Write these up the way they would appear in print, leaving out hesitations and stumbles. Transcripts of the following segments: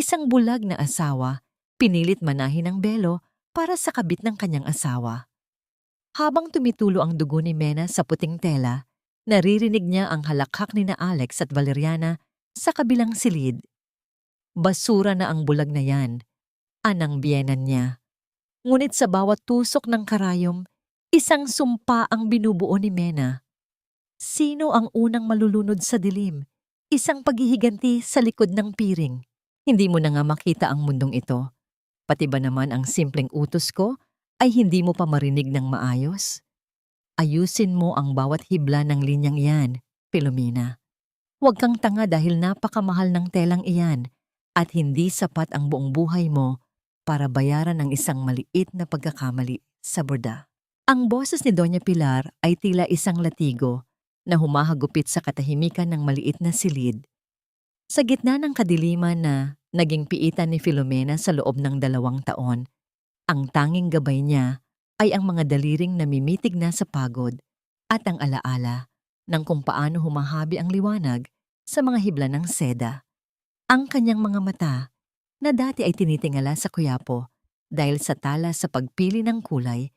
Isang bulag na asawa, pinilit manahin ng belo para sa kabit ng kanyang asawa. Habang tumitulo ang dugo ni Mena sa puting tela, naririnig niya ang halakhak ni na Alex at Valeriana sa kabilang silid. Basura na ang bulag na yan, anang biyenan niya. Ngunit sa bawat tusok ng karayom, isang sumpa ang binubuo ni Mena. Sino ang unang malulunod sa dilim? Isang paghihiganti sa likod ng piring. Hindi mo na nga makita ang mundong ito. Pati ba naman ang simpleng utos ko ay hindi mo pa marinig ng maayos? Ayusin mo ang bawat hibla ng linyang iyan, Filomena. Huwag kang tanga dahil napakamahal ng telang iyan at hindi sapat ang buong buhay mo para bayaran ang isang maliit na pagkakamali sa borda. Ang boses ni Doña Pilar ay tila isang latigo na humahagupit sa katahimikan ng maliit na silid. Sa gitna ng kadiliman na naging piitan ni Filomena sa loob ng 2 taon, ang tanging gabay niya ay ang mga daliring namimitig na sa pagod at ang alaala ng kung paano humahabi ang liwanag sa mga hibla ng seda. Ang kanyang mga mata na dati ay tinitingala sa kuyapo dahil sa tala sa pagpili ng kulay,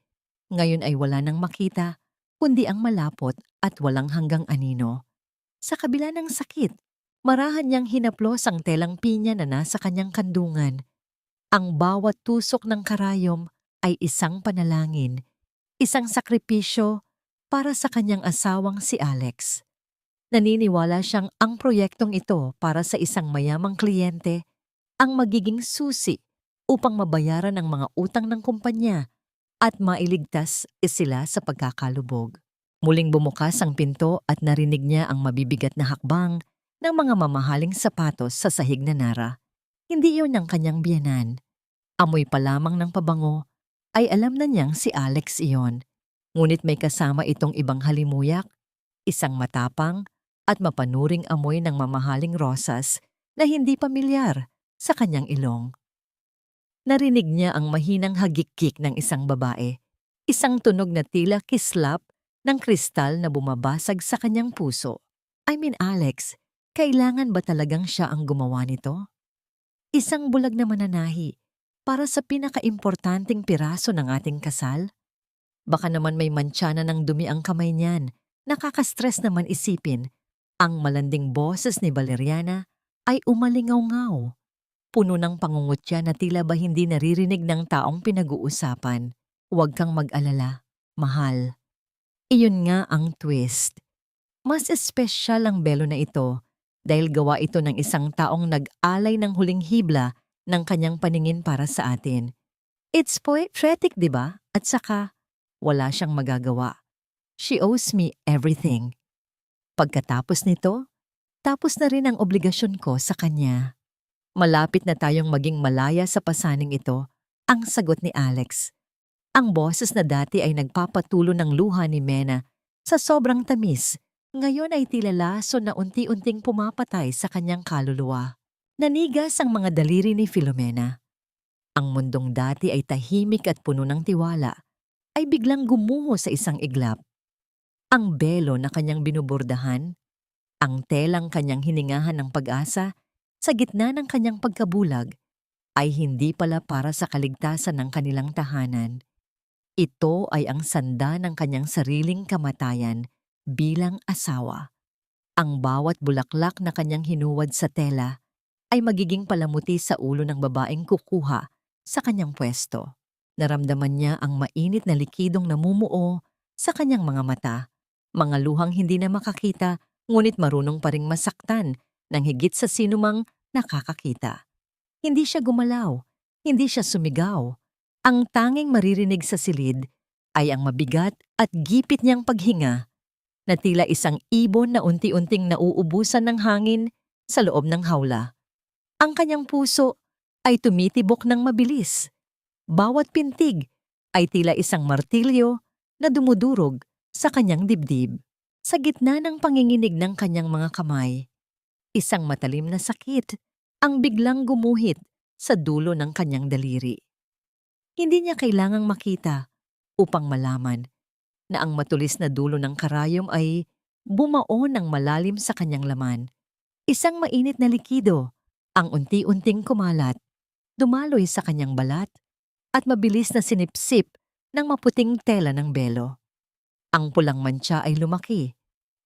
ngayon ay wala nang makita kundi ang malapot at walang hanggang anino. Sa kabila ng sakit, marahan niyang hinaplos ang telang pinya na nasa kanyang kandungan. Ang bawat tusok ng karayom ay isang panalangin, isang sakripisyo para sa kanyang asawang si Alex. Naniniwala siyang ang proyektong ito para sa isang mayamang kliyente ang magiging susi upang mabayaran ang mga utang ng kumpanya at mailigtas sila sa pagkakalubog. Muling bumukas ang pinto at narinig niya ang mabibigat na hakbang ng mga mamahaling sapatos sa sahig na nara. Hindi iyon ang kanyang biyenan. Amoy pa lamang ng pabango ay alam na niyang si Alex iyon. Ngunit may kasama itong ibang halimuyak, isang matapang at mapanuring amoy ng mamahaling rosas na hindi pamilyar sa kanyang ilong. Narinig niya ang mahinang hagikik ng isang babae, isang tunog na tila kislap ng kristal na bumabasag sa kanyang puso. Alex, kailangan ba talagang siya ang gumawa nito? Isang bulag na mananahi para sa pinakaimportanteng piraso ng ating kasal? Baka naman may mantsana ng dumi ang kamay niyan. Nakaka-stress naman isipin. Ang malanding boses ni Valeriana ay umalingaw-ngaw. Puno ng pangungutya na tila ba hindi naririnig ng taong pinag-uusapan. Huwag kang mag-alala, mahal. Iyon nga ang twist. Mas espesyal ang belo na ito dahil gawa ito ng isang taong nag-alay ng huling hibla ng kanyang paningin para sa atin. It's poetic, di ba? At saka, wala siyang magagawa. She owes me everything. Pagkatapos nito, tapos na rin ang obligasyon ko sa kanya. Malapit na tayong maging malaya sa pasaning ito, ang sagot ni Alex. Ang boses na dati ay nagpapatulo ng luha ni Mena sa sobrang tamis, ngayon ay tila laso na unti-unting pumapatay sa kanyang kaluluwa. Nanigas ang mga daliri ni Filomena. Ang mundong dati ay tahimik at puno ng tiwala, ay biglang gumuho sa isang iglap. Ang belo na kanyang binubordahan, ang telang kanyang hiningahan ng pag-asa sa gitna ng kanyang pagkabulag, ay hindi pala para sa kaligtasan ng kanilang tahanan. Ito ay ang sanda ng kanyang sariling kamatayan bilang asawa. Ang bawat bulaklak na kanyang hinuwad sa tela ay magiging palamuti sa ulo ng babaeng kukuha sa kanyang pwesto. Naramdaman niya ang mainit na likidong namumuo sa kanyang mga mata, mga luhang hindi na makakita ngunit marunong pa ring masaktan ng higit sa sinumang nakakakita. Hindi siya gumalaw, hindi siya sumigaw. Ang tanging maririnig sa silid ay ang mabigat at gipit niyang paghinga na tila isang ibon na unti-unting nauubusan ng hangin sa loob ng hawla. Ang kanyang puso ay tumitibok ng mabilis. Bawat pintig ay tila isang martilyo na dumudurog sa kanyang dibdib. Sa gitna ng panginginig ng kanyang mga kamay, isang matalim na sakit ang biglang gumuhit sa dulo ng kanyang daliri. Hindi niya kailangang makita upang malaman na ang matulis na dulo ng karayom ay bumao ng malalim sa kanyang laman. Isang mainit na likido Ang unti-unting kumalat, dumaloy sa kanyang balat at mabilis na sinipsip ng maputing tela ng belo. Ang pulang mantsa ay lumaki,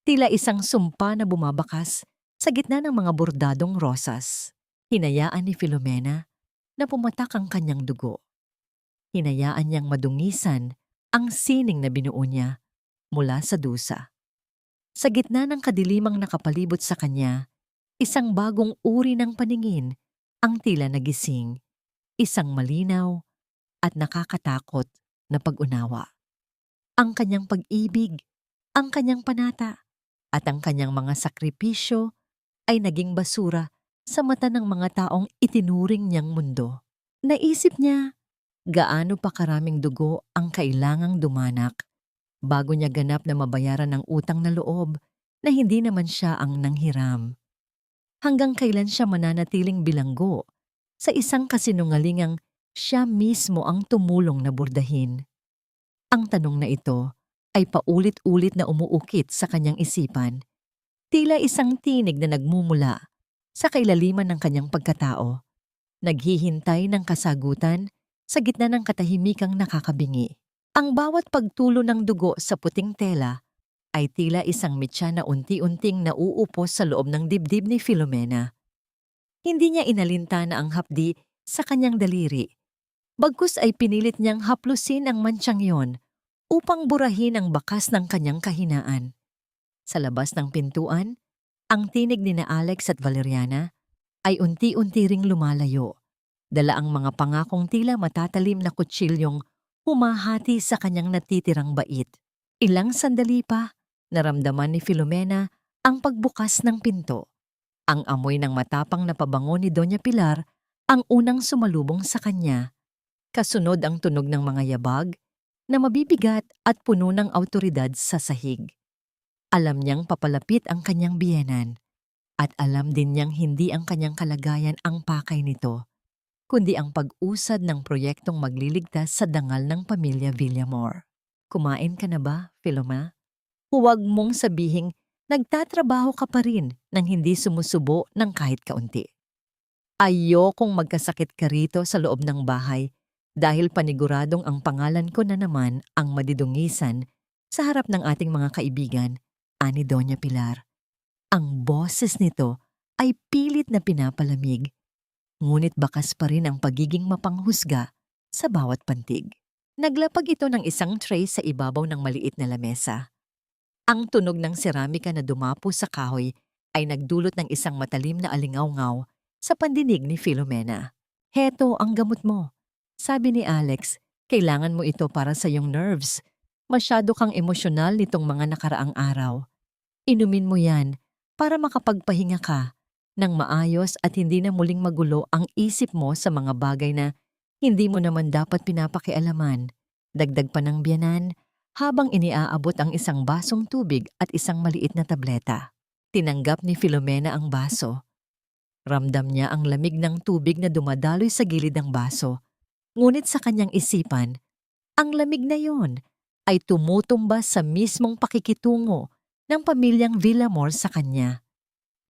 tila isang sumpa na bumabakas sa gitna ng mga bordadong rosas. Hinayaan ni Filomena na pumatak ang kanyang dugo. Hinayaan niyang madungisan ang sining na binuo niya mula sa dusa. Sa gitna ng kadilimang nakapalibot sa kanya, isang bagong uri ng paningin ang tila nagising, isang malinaw at nakakatakot na pag-unawa. Ang kanyang pag-ibig, ang kanyang panata, at ang kanyang mga sakripisyo ay naging basura sa mata ng mga taong itinuring niyang mundo. Naisip niya, gaano pa karaming dugo ang kailangang dumanak bago niya ganap na mabayaran ng utang na loob na hindi naman siya ang nanghiram. Hanggang kailan siya mananatiling bilanggo sa isang kasinungalingang siya mismo ang tumulong na burdahin. Ang tanong na ito ay paulit-ulit na umuukit sa kanyang isipan, tila isang tinig na nagmumula sa kailaliman ng kanyang pagkatao, naghihintay ng kasagutan sa gitna ng katahimikang nakakabingi. Ang bawat pagtulo ng dugo sa puting tela ay tila isang mitya na unti-unting nauupos sa loob ng dibdib ni Filomena. Hindi niya inalintana ang hapdi sa kanyang daliri. Bagkus ay pinilit niyang haplusin ang mantsang yon upang burahin ang bakas ng kanyang kahinaan. Sa labas ng pintuan, ang tinig ni na Alex at Valeriana ay unti-unti ring lumalayo. Dala ang mga pangakong tila matatalim na kutsilyong humahati sa kanyang natitirang bait. Ilang sandali pa, naramdaman ni Filomena ang pagbukas ng pinto. Ang amoy ng matapang na pabango ni Doña Pilar ang unang sumalubong sa kanya. Kasunod ang tunog ng mga yabag na mabibigat at puno ng awtoridad sa sahig. Alam niyang papalapit ang kanyang biyenan at alam din niyang hindi ang kanyang kalagayan ang pakay nito, kundi ang pag-usad ng proyektong magliligtas sa dangal ng pamilya Villamor. Kumain ka na ba, Filoma? Huwag mong sabihing nagtatrabaho ka pa rin nang hindi sumusubo ng kahit kaunti. Ayokong magkasakit ka rito sa loob ng bahay dahil paniguradong ang pangalan ko na naman ang madidungisan sa harap ng ating mga kaibigan, ani Doña Pilar. Ang boses nito ay pilit na pinapalamig, ngunit bakas pa rin ang pagiging mapanghusga sa bawat pantig. Naglapag ito ng isang tray sa ibabaw ng maliit na lamesa. Ang tunog ng seramika na dumapo sa kahoy ay nagdulot ng isang matalim na alingaw-ngaw sa pandinig ni Filomena. Heto ang gamot mo. Sabi ni Alex, kailangan mo ito para sa iyong nerves. Masyado kang emosyonal nitong mga nakaraang araw. Inumin mo yan para makapagpahinga ka ng maayos at hindi na muling magulo ang isip mo sa mga bagay na hindi mo naman dapat pinapakialaman. Dagdag pa ng biyanan habang iniaabot ang isang basong tubig at isang maliit na tableta. Tinanggap ni Filomena ang baso. Ramdam niya ang lamig ng tubig na dumadaloy sa gilid ng baso. Ngunit sa kanyang isipan, ang lamig na yon ay tumutumbas sa mismong pakikitungo ng pamilyang Villamor sa kanya.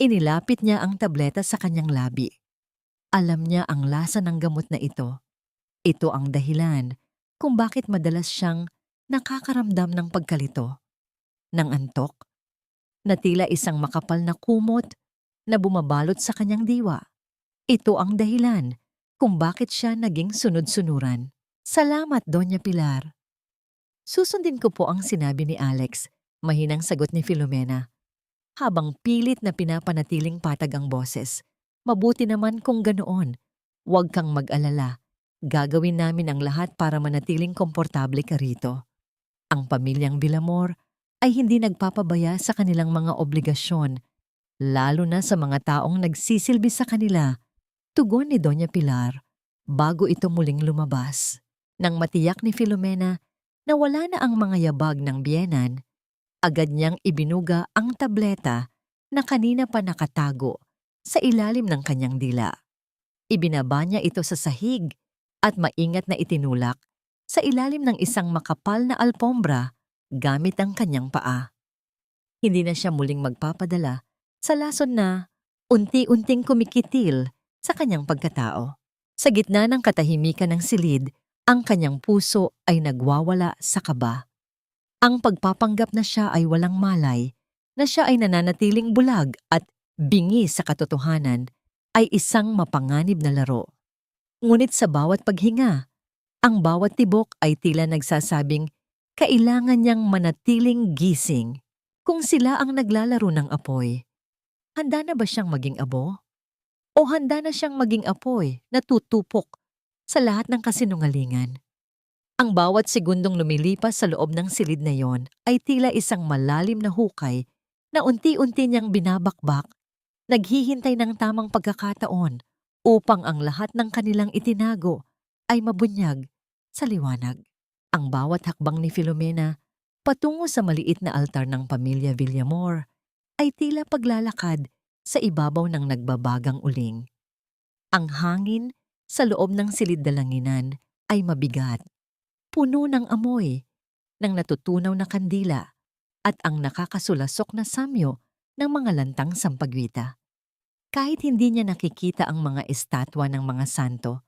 Inilapit niya ang tableta sa kanyang labi. Alam niya ang lasa ng gamot na ito. Ito ang dahilan kung bakit madalas siyang nakakaramdam ng pagkalito, ng antok, na tila isang makapal na kumot na bumabalot sa kanyang diwa. Ito ang dahilan kung bakit siya naging sunod-sunuran. Salamat, Doña Pilar. Susundin ko po ang sinabi ni Alex, mahinang sagot ni Filomena. Habang pilit na pinapanatiling patag ang boses, mabuti naman kung ganoon. Huwag kang mag-alala. Gagawin namin ang lahat para manatiling komportable ka rito. Ang pamilyang Villamor ay hindi nagpapabaya sa kanilang mga obligasyon, lalo na sa mga taong nagsisilbi sa kanila, tugon ni Doña Pilar bago ito muling lumabas. Nang matiyak ni Filomena na wala na ang mga yabag ng biyenan, agad niyang ibinuga ang tableta na kanina pa nakatago sa ilalim ng kanyang dila. Ibinaba niya ito sa sahig at maingat na itinulak sa ilalim ng isang makapal na alpombra gamit ang kanyang paa. Hindi na siya muling magpapadala sa lason na unti-unting kumikitil sa kanyang pagkatao. Sa gitna ng katahimikan ng silid, ang kanyang puso ay nagwawala sa kaba. Ang pagpapanggap na siya ay walang malay, na siya ay nananatiling bulag at bingi sa katotohanan, ay isang mapanganib na laro. Ngunit sa bawat paghinga, ang bawat tibok ay tila nagsasabing kailangan niyang manatiling gising. Kung sila ang naglalaro ng apoy, handa na ba siyang maging abo? O handa na siyang maging apoy na tutupok sa lahat ng kasinungalingan? Ang bawat segundong lumilipas sa loob ng silid na yon ay tila isang malalim na hukay na unti-unti niyang binabakbak, naghihintay ng tamang pagkakataon upang ang lahat ng kanilang itinago ay mabunyag sa liwanag. Ang bawat hakbang ni Filomena patungo sa maliit na altar ng pamilya Villamor ay tila paglalakad sa ibabaw ng nagbabagang uling. Ang hangin sa loob ng silid dalanginan ay mabigat, puno ng amoy, ng natutunaw na kandila at ang nakakasulasok na samyo ng mga lantang sampagwita. Kahit hindi niya nakikita ang mga estatwa ng mga santo,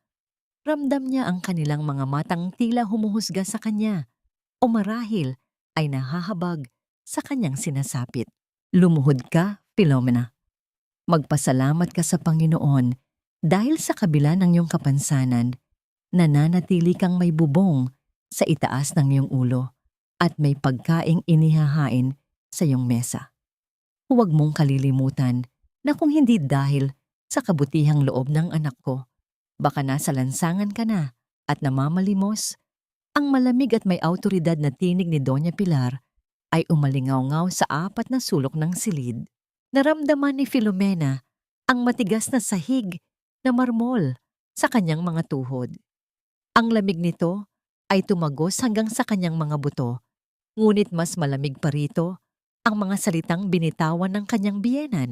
ramdam niya ang kanilang mga matang tila humuhusga sa kanya o marahil ay nahahabag sa kanyang sinasapit. Lumuhod ka, Filomena. Magpasalamat ka sa Panginoon dahil sa kabila ng iyong kapansanan, nananatili kang may bubong sa itaas ng iyong ulo at may pagkaing inihahain sa iyong mesa. Huwag mong kalilimutan na kung hindi dahil sa kabutihang loob ng anak ko, baka nasa lansangan ka na at namamalimos. Ang malamig at may awtoridad na tinig ni Doña Pilar ay umalingaw-ngaw sa apat na sulok ng silid. Naramdaman ni Filomena ang matigas na sahig na marmol sa kanyang mga tuhod. Ang lamig nito ay tumagos hanggang sa kanyang mga buto, ngunit mas malamig pa rito ang mga salitang binitawan ng kanyang biyenan.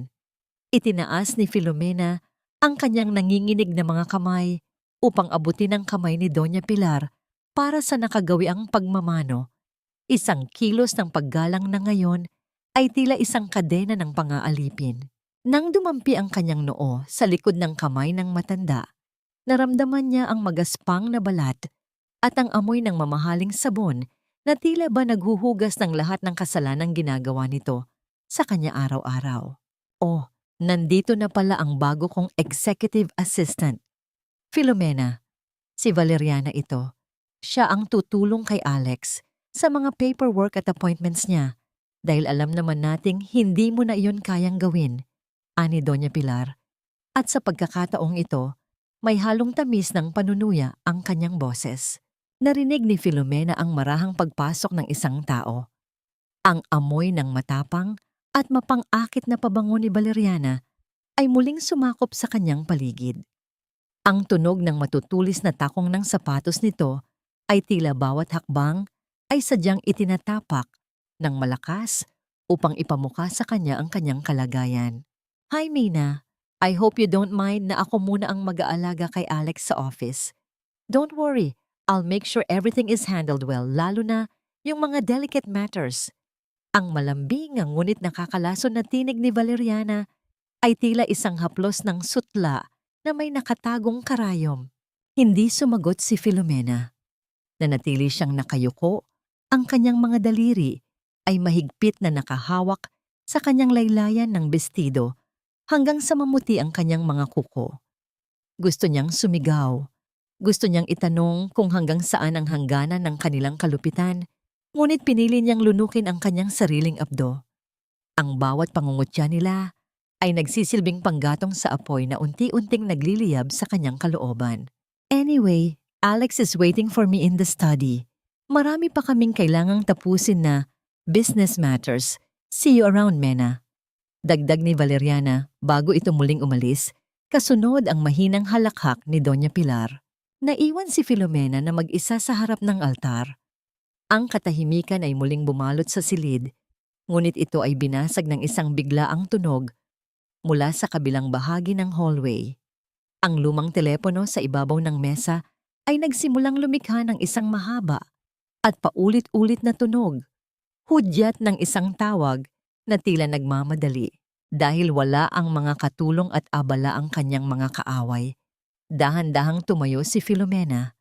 Itinaas ni Filomena ang kanyang nanginginig na mga kamay upang abutin ang kamay ni Doña Pilar para sa nakagawiang pagmamano. Isang kilos ng paggalang na ngayon ay tila isang kadena ng pang-aalipin. Nang dumampi ang kanyang noo sa likod ng kamay ng matanda, naramdaman niya ang magaspang na balat at ang amoy ng mamahaling sabon na tila ba naghuhugas ng lahat ng kasalanang ginagawa nito sa kanya araw-araw. Oh, nandito na pala ang bago kong executive assistant. Filomena, si Valeriana ito. Siya ang tutulong kay Alex sa mga paperwork at appointments niya dahil alam naman nating hindi mo na iyon kayang gawin, ani Doña Pilar. At sa pagkakataong ito, may halong tamis ng panunuya ang kanyang boses. Narinig ni Filomena ang marahang pagpasok ng isang tao. Ang amoy ng matapang at mapang-akit na pabango ni Valeriana ay muling sumakop sa kanyang paligid. Ang tunog ng matutulis na takong ng sapatos nito ay tila bawat hakbang ay sadyang itinatapak ng malakas upang ipamukha sa kanya ang kanyang kalagayan. Hi Mina, I hope you don't mind na ako muna ang mag-aalaga kay Alex sa office. Don't worry, I'll make sure everything is handled well, lalo na yung mga delicate matters. Ang malambing ngunit nakakalason na tinig ni Valeriana ay tila isang haplos ng sutla na may nakatagong karayom. Hindi sumagot si Filomena. Nanatili siyang nakayuko, ang kanyang mga daliri ay mahigpit na nakahawak sa kanyang laylayan ng bestido hanggang sa mamuti ang kanyang mga kuko. Gusto niyang sumigaw. Gusto niyang itanong kung hanggang saan ang hangganan ng kanilang kalupitan, ngunit pinili niyang lunukin ang kanyang sariling abdo. Ang bawat pangungutya nila ay nagsisilbing panggatong sa apoy na unti-unting nagliliyab sa kanyang kalooban. Anyway, Alex is waiting for me in the study. Marami pa kaming kailangang tapusin na business matters. See you around, Mena. Dagdag ni Valeriana bago ito muling umalis, kasunod ang mahinang halakhak ni Doña Pilar. Naiwan si Filomena na mag-isa sa harap ng altar. Ang katahimikan ay muling bumalot sa silid, ngunit ito ay binasag ng isang biglaang tunog mula sa kabilang bahagi ng hallway. Ang lumang telepono sa ibabaw ng mesa ay nagsimulang lumikha ng isang mahaba at paulit-ulit na tunog, hudyat ng isang tawag na tila nagmamadali. Dahil wala ang mga katulong at abala ang kanyang mga kaaway, dahan-dahang tumayo si Filomena.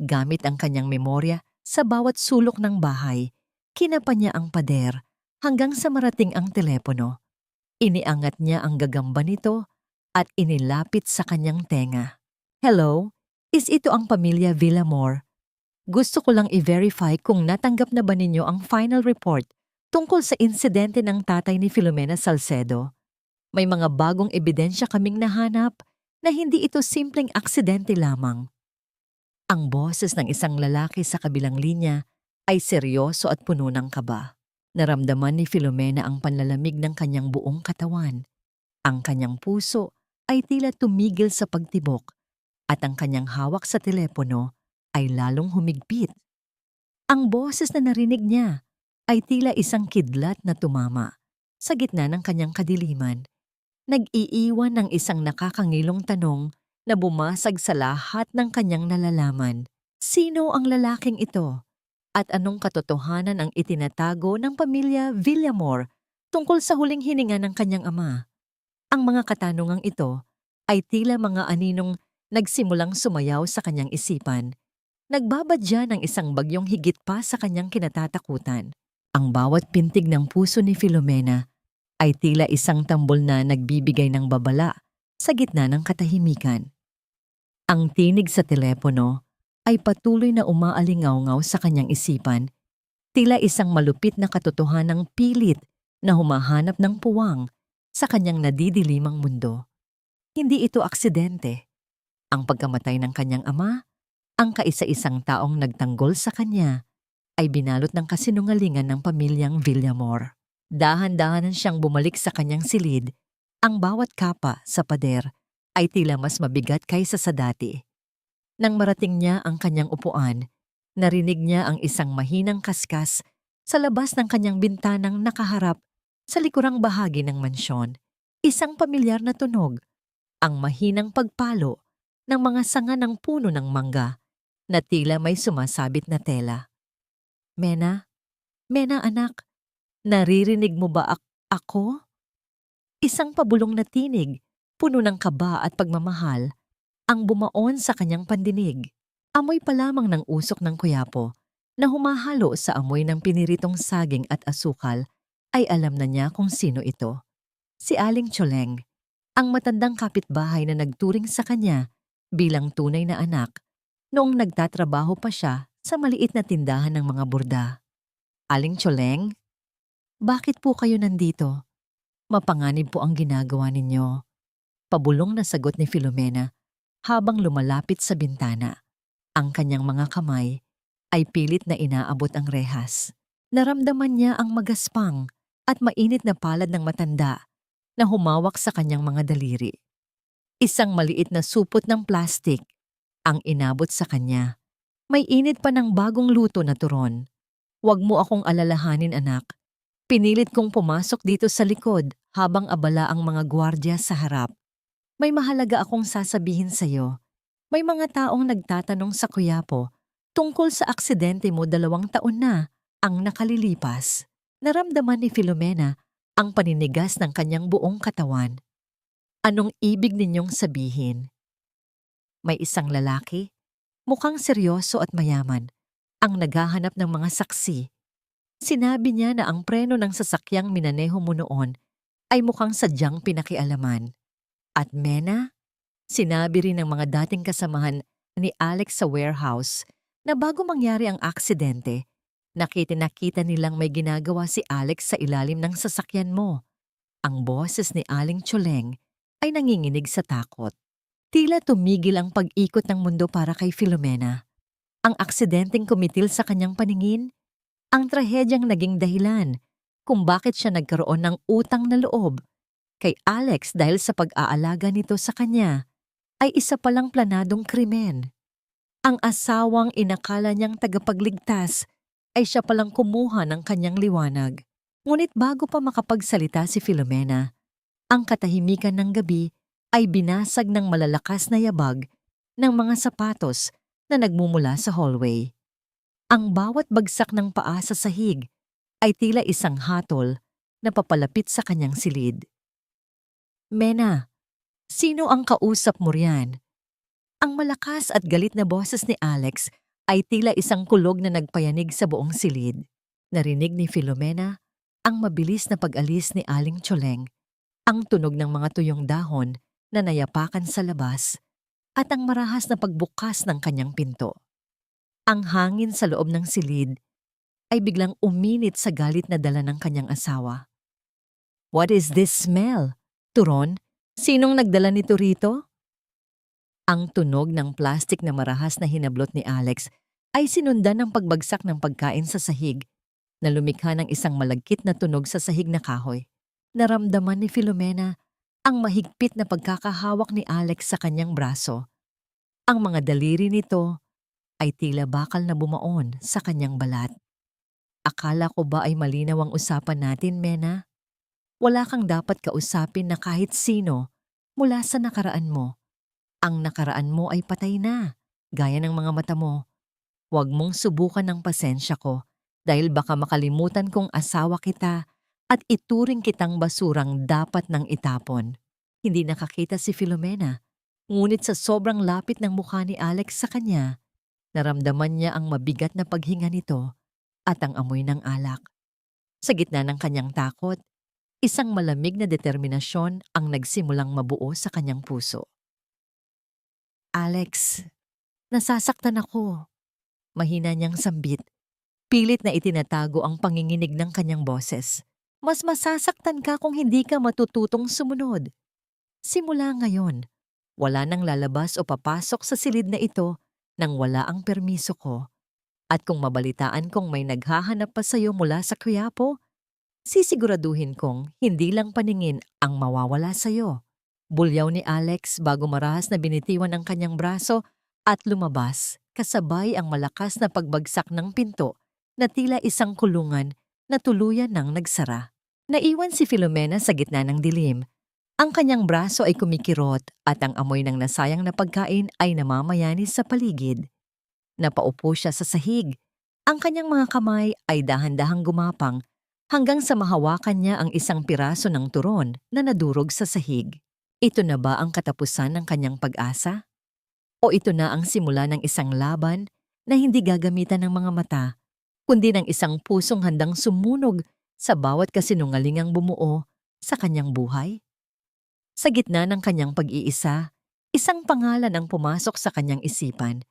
Gamit ang kanyang memorya sa bawat sulok ng bahay, kinapa niya ang pader hanggang sa marating ang telepono. Iniangat niya ang gagamba nito at inilapit sa kanyang tenga. Hello, is ito ang pamilya Villamor? Gusto ko lang i-verify kung natanggap na ba ninyo ang final report tungkol sa insidente ng tatay ni Filomena Salcedo. May mga bagong ebidensya kaming nahanap na hindi ito simpleng aksidente lamang. Ang boses ng isang lalaki sa kabilang linya ay seryoso at puno ng kaba. Naramdaman ni Filomena ang panlalamig ng kanyang buong katawan. Ang kanyang puso ay tila tumigil sa pagtibok at ang kanyang hawak sa telepono ay lalong humigpit. Ang boses na narinig niya ay tila isang kidlat na tumama sa gitna ng kanyang kadiliman. Nag-iiwan ng isang nakakangilong tanong na bumasag sa lahat ng kanyang nalalaman. Sino ang lalaking ito? At anong katotohanan ang itinatago ng pamilya Villamor tungkol sa huling hininga ng kanyang ama? Ang mga katanungang ito ay tila mga aninong nagsimulang sumayaw sa kanyang isipan. Nagbabadya ng isang bagyong higit pa sa kanyang kinatatakutan. Ang bawat pintig ng puso ni Filomena ay tila isang tambol na nagbibigay ng babala sa gitna ng katahimikan. Ang tinig sa telepono ay patuloy na umaalingaw-ngaw sa kanyang isipan, tila isang malupit na katotohanang pilit na humahanap ng puwang sa kanyang nadidilimang mundo. Hindi ito aksidente. Ang pagkamatay ng kanyang ama, ang kaisa-isang taong nagtanggol sa kanya, ay binalot ng kasinungalingan ng pamilyang Villamor. Dahan-dahanan siyang bumalik sa kanyang silid. Ang bawat kapa sa pader ay tila mas mabigat kaysa sa dati. Nang marating niya ang kanyang upuan, narinig niya ang isang mahinang kaskas sa labas ng kanyang bintanang nakaharap sa likurang bahagi ng mansyon. Isang pamilyar na tunog, ang mahinang pagpalo ng mga sanga ng puno ng mangga na tila may sumasabit na tela. Mena? Mena anak, naririnig mo ba ako? Isang pabulong na tinig, puno ng kaba at pagmamahal, ang bumaon sa kanyang pandinig. Amoy pa lamang ng usok ng kuyapo na humahalo sa amoy ng piniritong saging at asukal ay alam na niya kung sino ito. Si Aling Choleng, ang matandang kapitbahay na nagturing sa kanya bilang tunay na anak noong nagtatrabaho pa siya sa maliit na tindahan ng mga burda. Aling Choleng, bakit po kayo nandito? Mapanganib po ang ginagawa ninyo. Pabulong na sagot ni Filomena habang lumalapit sa bintana. Ang kanyang mga kamay ay pilit na inaabot ang rehas. Naramdaman niya ang magaspang at mainit na palad ng matanda na humawak sa kanyang mga daliri. Isang maliit na supot ng plastik ang inabot sa kanya. May init pa ng bagong luto na turon. Huwag mo akong alalahanin anak. Pinilit kong pumasok dito sa likod habang abala ang mga gwardya sa harap. May mahalaga akong sasabihin sa'yo. May mga taong nagtatanong sa kuyapo tungkol sa aksidente mo 2 taon na ang nakalilipas. Naramdaman ni Filomena ang paninigas ng kanyang buong katawan. Anong ibig ninyong sabihin? May isang lalaki, mukhang seryoso at mayaman, ang naghahanap ng mga saksi. Sinabi niya na ang preno ng sasakyang minaneho mo noon ay mukhang sadyang pinakialaman. At Mena, sinabi rin ng mga dating kasamahan ni Alex sa warehouse na bago mangyari ang aksidente, nakita nilang may ginagawa si Alex sa ilalim ng sasakyan mo. Ang boses ni Aling Choleng ay nanginginig sa takot. Tila tumigil ang pag-ikot ng mundo para kay Filomena. Ang aksidenteng kumitil sa kanyang paningin, ang trahedyang naging dahilan kung bakit siya nagkaroon ng utang na loob kay Alex dahil sa pag-aalaga nito sa kanya, ay isa palang planadong krimen. Ang asawang inakala niyang tagapagligtas ay siya palang kumuha ng kanyang liwanag. Ngunit bago pa makapagsalita si Filomena, ang katahimikan ng gabi ay binasag ng malalakas na yabag ng mga sapatos na nagmumula sa hallway. Ang bawat bagsak ng paa sa sahig ay tila isang hatol na papalapit sa kanyang silid. Mena, sino ang kausap mo riyan? Ang malakas at galit na boses ni Alex ay tila isang kulog na nagpayanig sa buong silid. Narinig ni Filomena ang mabilis na pag-alis ni Aling Tsoleng, ang tunog ng mga tuyong dahon na nayapakan sa labas, at ang marahas na pagbukas ng kanyang pinto. Ang hangin sa loob ng silid ay biglang uminit sa galit na dala ng kanyang asawa. "What is this smell? Turon, sinong nagdala nito rito?" Ang tunog ng plastik na marahas na hinablot ni Alex ay sinundan ng pagbagsak ng pagkain sa sahig na lumikha ng isang malagkit na tunog sa sahig na kahoy. Naramdaman ni Filomena ang mahigpit na pagkakahawak ni Alex sa kanyang braso. Ang mga daliri nito ay tila bakal na bumaon sa kanyang balat. "Akala ko ba ay malinaw ang usapan natin, Mena? Wala kang dapat kausapin na kahit sino mula sa nakaraan mo. Ang nakaraan mo ay patay na, gaya ng mga mata mo. Huwag mong subukan ng pasensya ko dahil baka makalimutan kong asawa kita at ituring kitang basurang dapat nang itapon." Hindi nakakita si Filomena, ngunit sa sobrang lapit ng mukha ni Alex sa kanya, naramdaman niya ang mabigat na paghinga nito at ang amoy ng alak. Sa gitna ng kanyang takot, isang malamig na determinasyon ang nagsimulang mabuo sa kanyang puso. "Alex, nasasaktan ako." Mahina niyang sambit. Pilit na itinatago ang panginginig ng kanyang boses. "Mas masasaktan ka kung hindi ka matututong sumunod. Simula ngayon, wala nang lalabas o papasok sa silid na ito nang wala ang permiso ko. At kung mabalitaan kong may naghahanap pa sa'yo mula sa Quiapo, sisiguraduhin kong hindi lang paningin ang mawawala sa'yo." Bulyaw ni Alex bago marahas na binitiwan ang kanyang braso at lumabas, kasabay ang malakas na pagbagsak ng pinto na tila isang kulungan na tuluyan ng nagsara. Naiwan si Filomena sa gitna ng dilim. Ang kanyang braso ay kumikirot at ang amoy ng nasayang na pagkain ay namamayani sa paligid. Napaupo siya sa sahig. Ang kanyang mga kamay ay dahan-dahang gumapang hanggang sa mahawakan niya ang isang piraso ng turon na nadurog sa sahig. Ito na ba ang katapusan ng kanyang pag-asa? O ito na ang simula ng isang laban na hindi gagamitan ng mga mata, kundi ng isang pusong handang sumunog sa bawat kasinungalingang bumuo sa kanyang buhay? Sa gitna ng kanyang pag-iisa, isang pangalan ang pumasok sa kanyang isipan.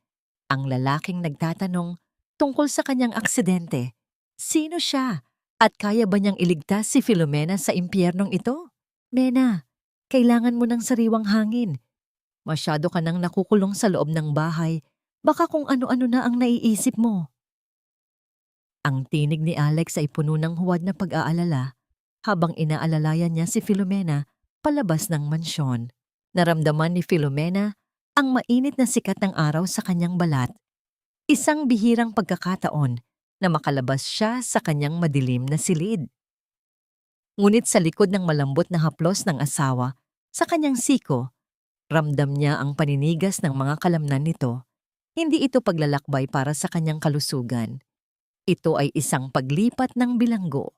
Ang lalaking nagtatanong tungkol sa kanyang aksidente. Sino siya? At kaya ba niyang iligtas si Filomena sa impyernong ito? "Mena, kailangan mo ng sariwang hangin. Masyado ka nang nakukulong sa loob ng bahay. Baka kung ano-ano na ang naiisip mo." Ang tinig ni Alex ay puno ng huwad na pag-aalala habang inaalalayan niya si Filomena palabas ng mansyon. Naramdaman ni Filomena ang mainit na sikat ng araw sa kanyang balat. Isang bihirang pagkakataon na makalabas siya sa kanyang madilim na silid. Ngunit sa likod ng malambot na haplos ng asawa, sa kanyang siko, ramdam niya ang paninigas ng mga kalamnan nito. Hindi ito paglalakbay para sa kanyang kalusugan. Ito ay isang paglipat ng bilanggo.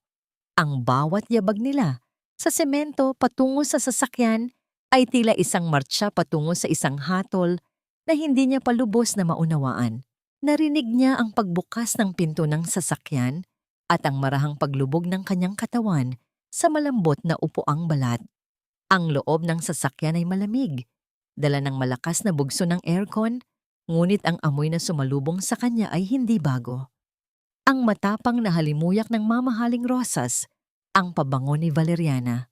Ang bawat yabag nila sa semento patungo sa sasakyan ay tila isang martsa patungo sa isang hatol na hindi niya palubos na maunawaan. Narinig niya ang pagbukas ng pinto ng sasakyan at ang marahang paglubog ng kanyang katawan sa malambot na upuang balat. Ang loob ng sasakyan ay malamig, dala ng malakas na bugso ng aircon, ngunit ang amoy na sumalubong sa kanya ay hindi bago. Ang matapang na halimuyak ng mamahaling rosas, ang pabango ni Valeriana.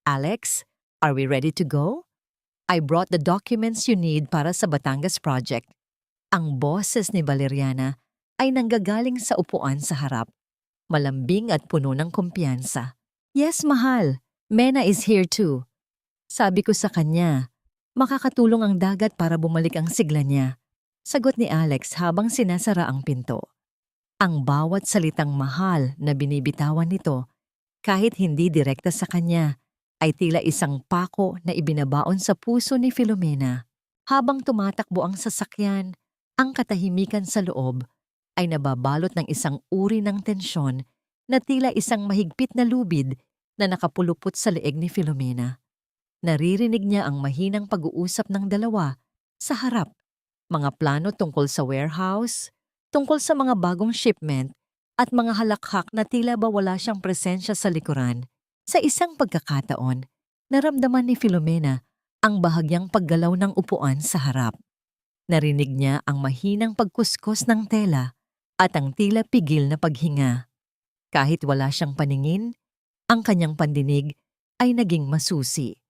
"Alex, are we ready to go? I brought the documents you need para sa Batangas project." Ang boses ni Valeriana ay nanggagaling sa upuan sa harap, malambing at puno ng kumpiyansa. "Yes, mahal. Mena is here too." Sabi ko sa kanya, makakatulong ang dagat para bumalik ang sigla niya. Sagot ni Alex habang sinasara ang pinto. Ang bawat salitang mahal na binibitawan nito, kahit hindi direkta sa kanya, ay tila isang pako na ibinabaon sa puso ni Filomena. Habang tumatakbo ang sasakyan, ang katahimikan sa loob ay nababalot ng isang uri ng tensyon na tila isang mahigpit na lubid na nakapulupot sa leeg ni Filomena. Naririnig niya ang mahinang pag-uusap ng dalawa sa harap. Mga plano tungkol sa warehouse, tungkol sa mga bagong shipment, at mga halakhak na tila ba wala siyang presensya sa likuran. Sa isang pagkakataon, naramdaman ni Filomena ang bahagyang paggalaw ng upuan sa harap. Narinig niya ang mahinang pagkuskos ng tela at ang tila pigil na paghinga. Kahit wala siyang paningin, ang kanyang pandinig ay naging masusi.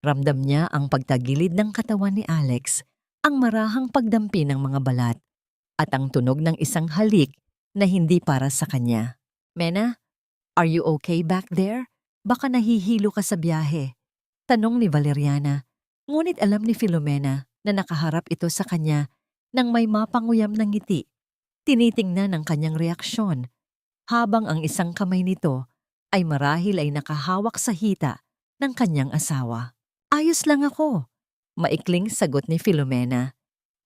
Ramdam niya ang pagtagilid ng katawan ni Alex, ang marahang pagdampi ng mga balat, at ang tunog ng isang halik na hindi para sa kanya. "Mena, are you okay back there? Baka nahihilo ka sa biyahe." Tanong ni Valeriana, ngunit alam ni Filomena na nakaharap ito sa kanya nang may mapanguyam ng ngiti. Tinitingnan ang kanyang reaksyon, habang ang isang kamay nito ay marahil ay nakahawak sa hita ng kanyang asawa. "Ayos lang ako," maikling sagot ni Filomena.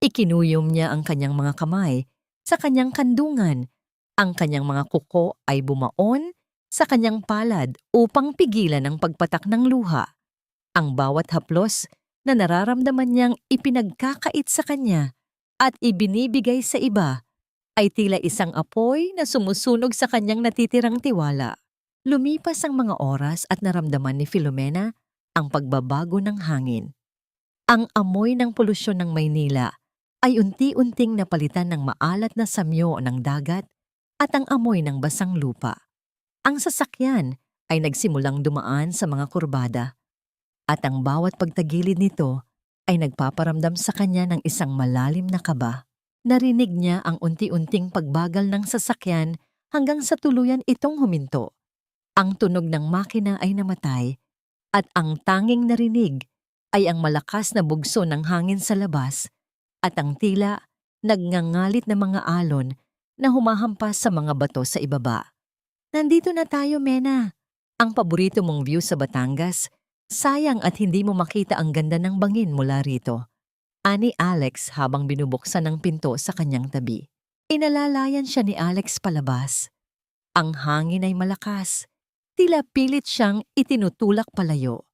Ikinuyom niya ang kanyang mga kamay sa kanyang kandungan. Ang kanyang mga kuko ay bumaon sa kanyang palad upang pigilan ang pagpatak ng luha. Ang bawat haplos na nararamdaman niyang ipinagkakait sa kanya at ibinibigay sa iba ay tila isang apoy na sumusunog sa kanyang natitirang tiwala. Lumipas ang mga oras at naramdaman ni Filomena ang pagbabago ng hangin. Ang amoy ng polusyon ng Maynila ay unti-unting napalitan ng maalat na samyo ng dagat at ang amoy ng basang lupa. Ang sasakyan ay nagsimulang dumaan sa mga kurbada, at ang bawat pagtagilid nito ay nagpaparamdam sa kanya ng isang malalim na kaba. Narinig niya ang unti-unting pagbagal ng sasakyan hanggang sa tuluyan itong huminto. Ang tunog ng makina ay namatay, at ang tanging narinig ay ang malakas na bugso ng hangin sa labas at ang tila nagngangalit na mga alon na humahampas sa mga bato sa ibaba. "Nandito na tayo, Mena. Ang paborito mong view sa Batangas. Sayang at hindi mo makita ang ganda ng bangin mula rito," ani Alex habang binubuksan ng pinto sa kanyang tabi. Inalalayan siya ni Alex palabas. Ang hangin ay malakas. Tila pilit siyang itinutulak palayo.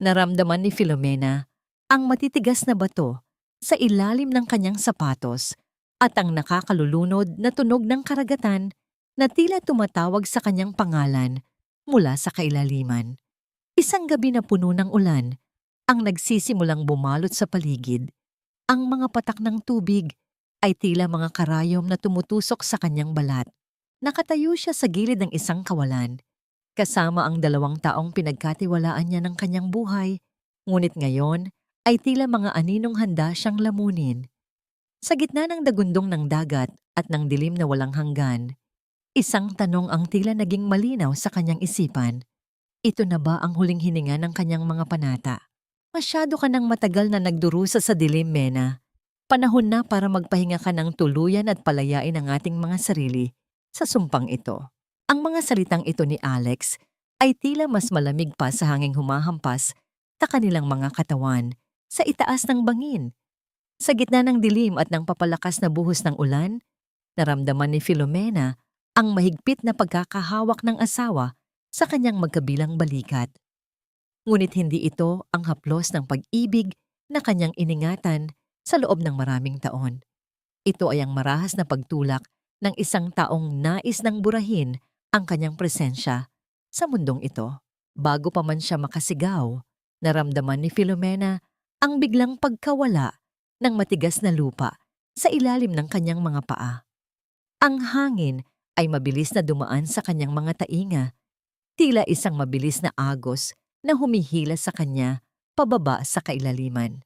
Naramdaman ni Filomena ang matitigas na bato sa ilalim ng kanyang sapatos at ang nakakalulunod na tunog ng karagatan na tila tumatawag sa kanyang pangalan mula sa kailaliman. Isang gabi na puno ng ulan ang nagsisimulang bumalot sa paligid. Ang mga patak ng tubig ay tila mga karayom na tumutusok sa kanyang balat. Nakatayo siya sa gilid ng isang kawalan, kasama ang 2 taong pinagkatiwalaan niya ng kanyang buhay, ngunit ngayon ay tila mga aninong handa siyang lamunin. Sa gitna ng dagundong ng dagat at ng dilim na walang hanggan, isang tanong ang tila naging malinaw sa kanyang isipan. Ito na ba ang huling hininga ng kanyang mga panata? "Masyado ka nang matagal na nagdurusa sa dilim, Mena. Panahon na para magpahinga ka ng tuluyan at palayain ang ating mga sarili sa sumpang ito." Ang mga salitang ito ni Alex ay tila mas malamig pa sa hanging humahampas sa kanilang mga katawan sa itaas ng bangin. Sa gitna ng dilim at ng papalakas na buhos ng ulan, naramdaman ni Filomena ang mahigpit na pagkakahawak ng asawa sa kanyang magkabilang balikat. Ngunit hindi ito ang haplos ng pag-ibig na kanyang iningatan sa loob ng maraming taon. Ito ay ang marahas na pagtulak ng isang taong nais ng burahin ang kanyang presensya sa mundong ito. Bago pa man siya makasigaw, naramdaman ni Filomena ang biglang pagkawala ng matigas na lupa sa ilalim ng kanyang mga paa. Ang hangin ay mabilis na dumaan sa kanyang mga tainga, tila isang mabilis na agos na humihila sa kanya pababa sa kailaliman.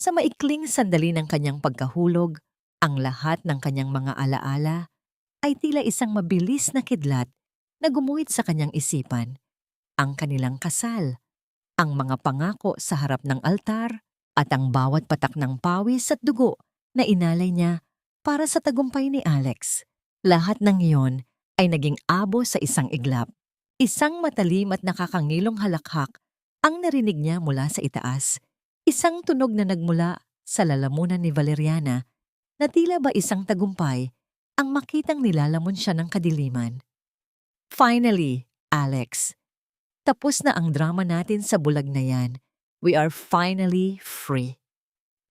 Sa maikling sandali ng kanyang pagkahulog, ang lahat ng kanyang mga alaala ay tila isang mabilis na kidlat na gumuhit sa kanyang isipan. Ang kanilang kasal, ang mga pangako sa harap ng altar, at ang bawat patak ng pawis at dugo na inalay niya para sa tagumpay ni Alex. Lahat ng iyon ay naging abo sa isang iglap. Isang matalim at nakakangilong halakhak ang narinig niya mula sa itaas. Isang tunog na nagmula sa lalamunan ni Valeriana na tila ba isang tagumpay ang makitang nilalamon siya ng kadiliman. "Finally, Alex, tapos na ang drama natin sa bulag na yan. We are finally free.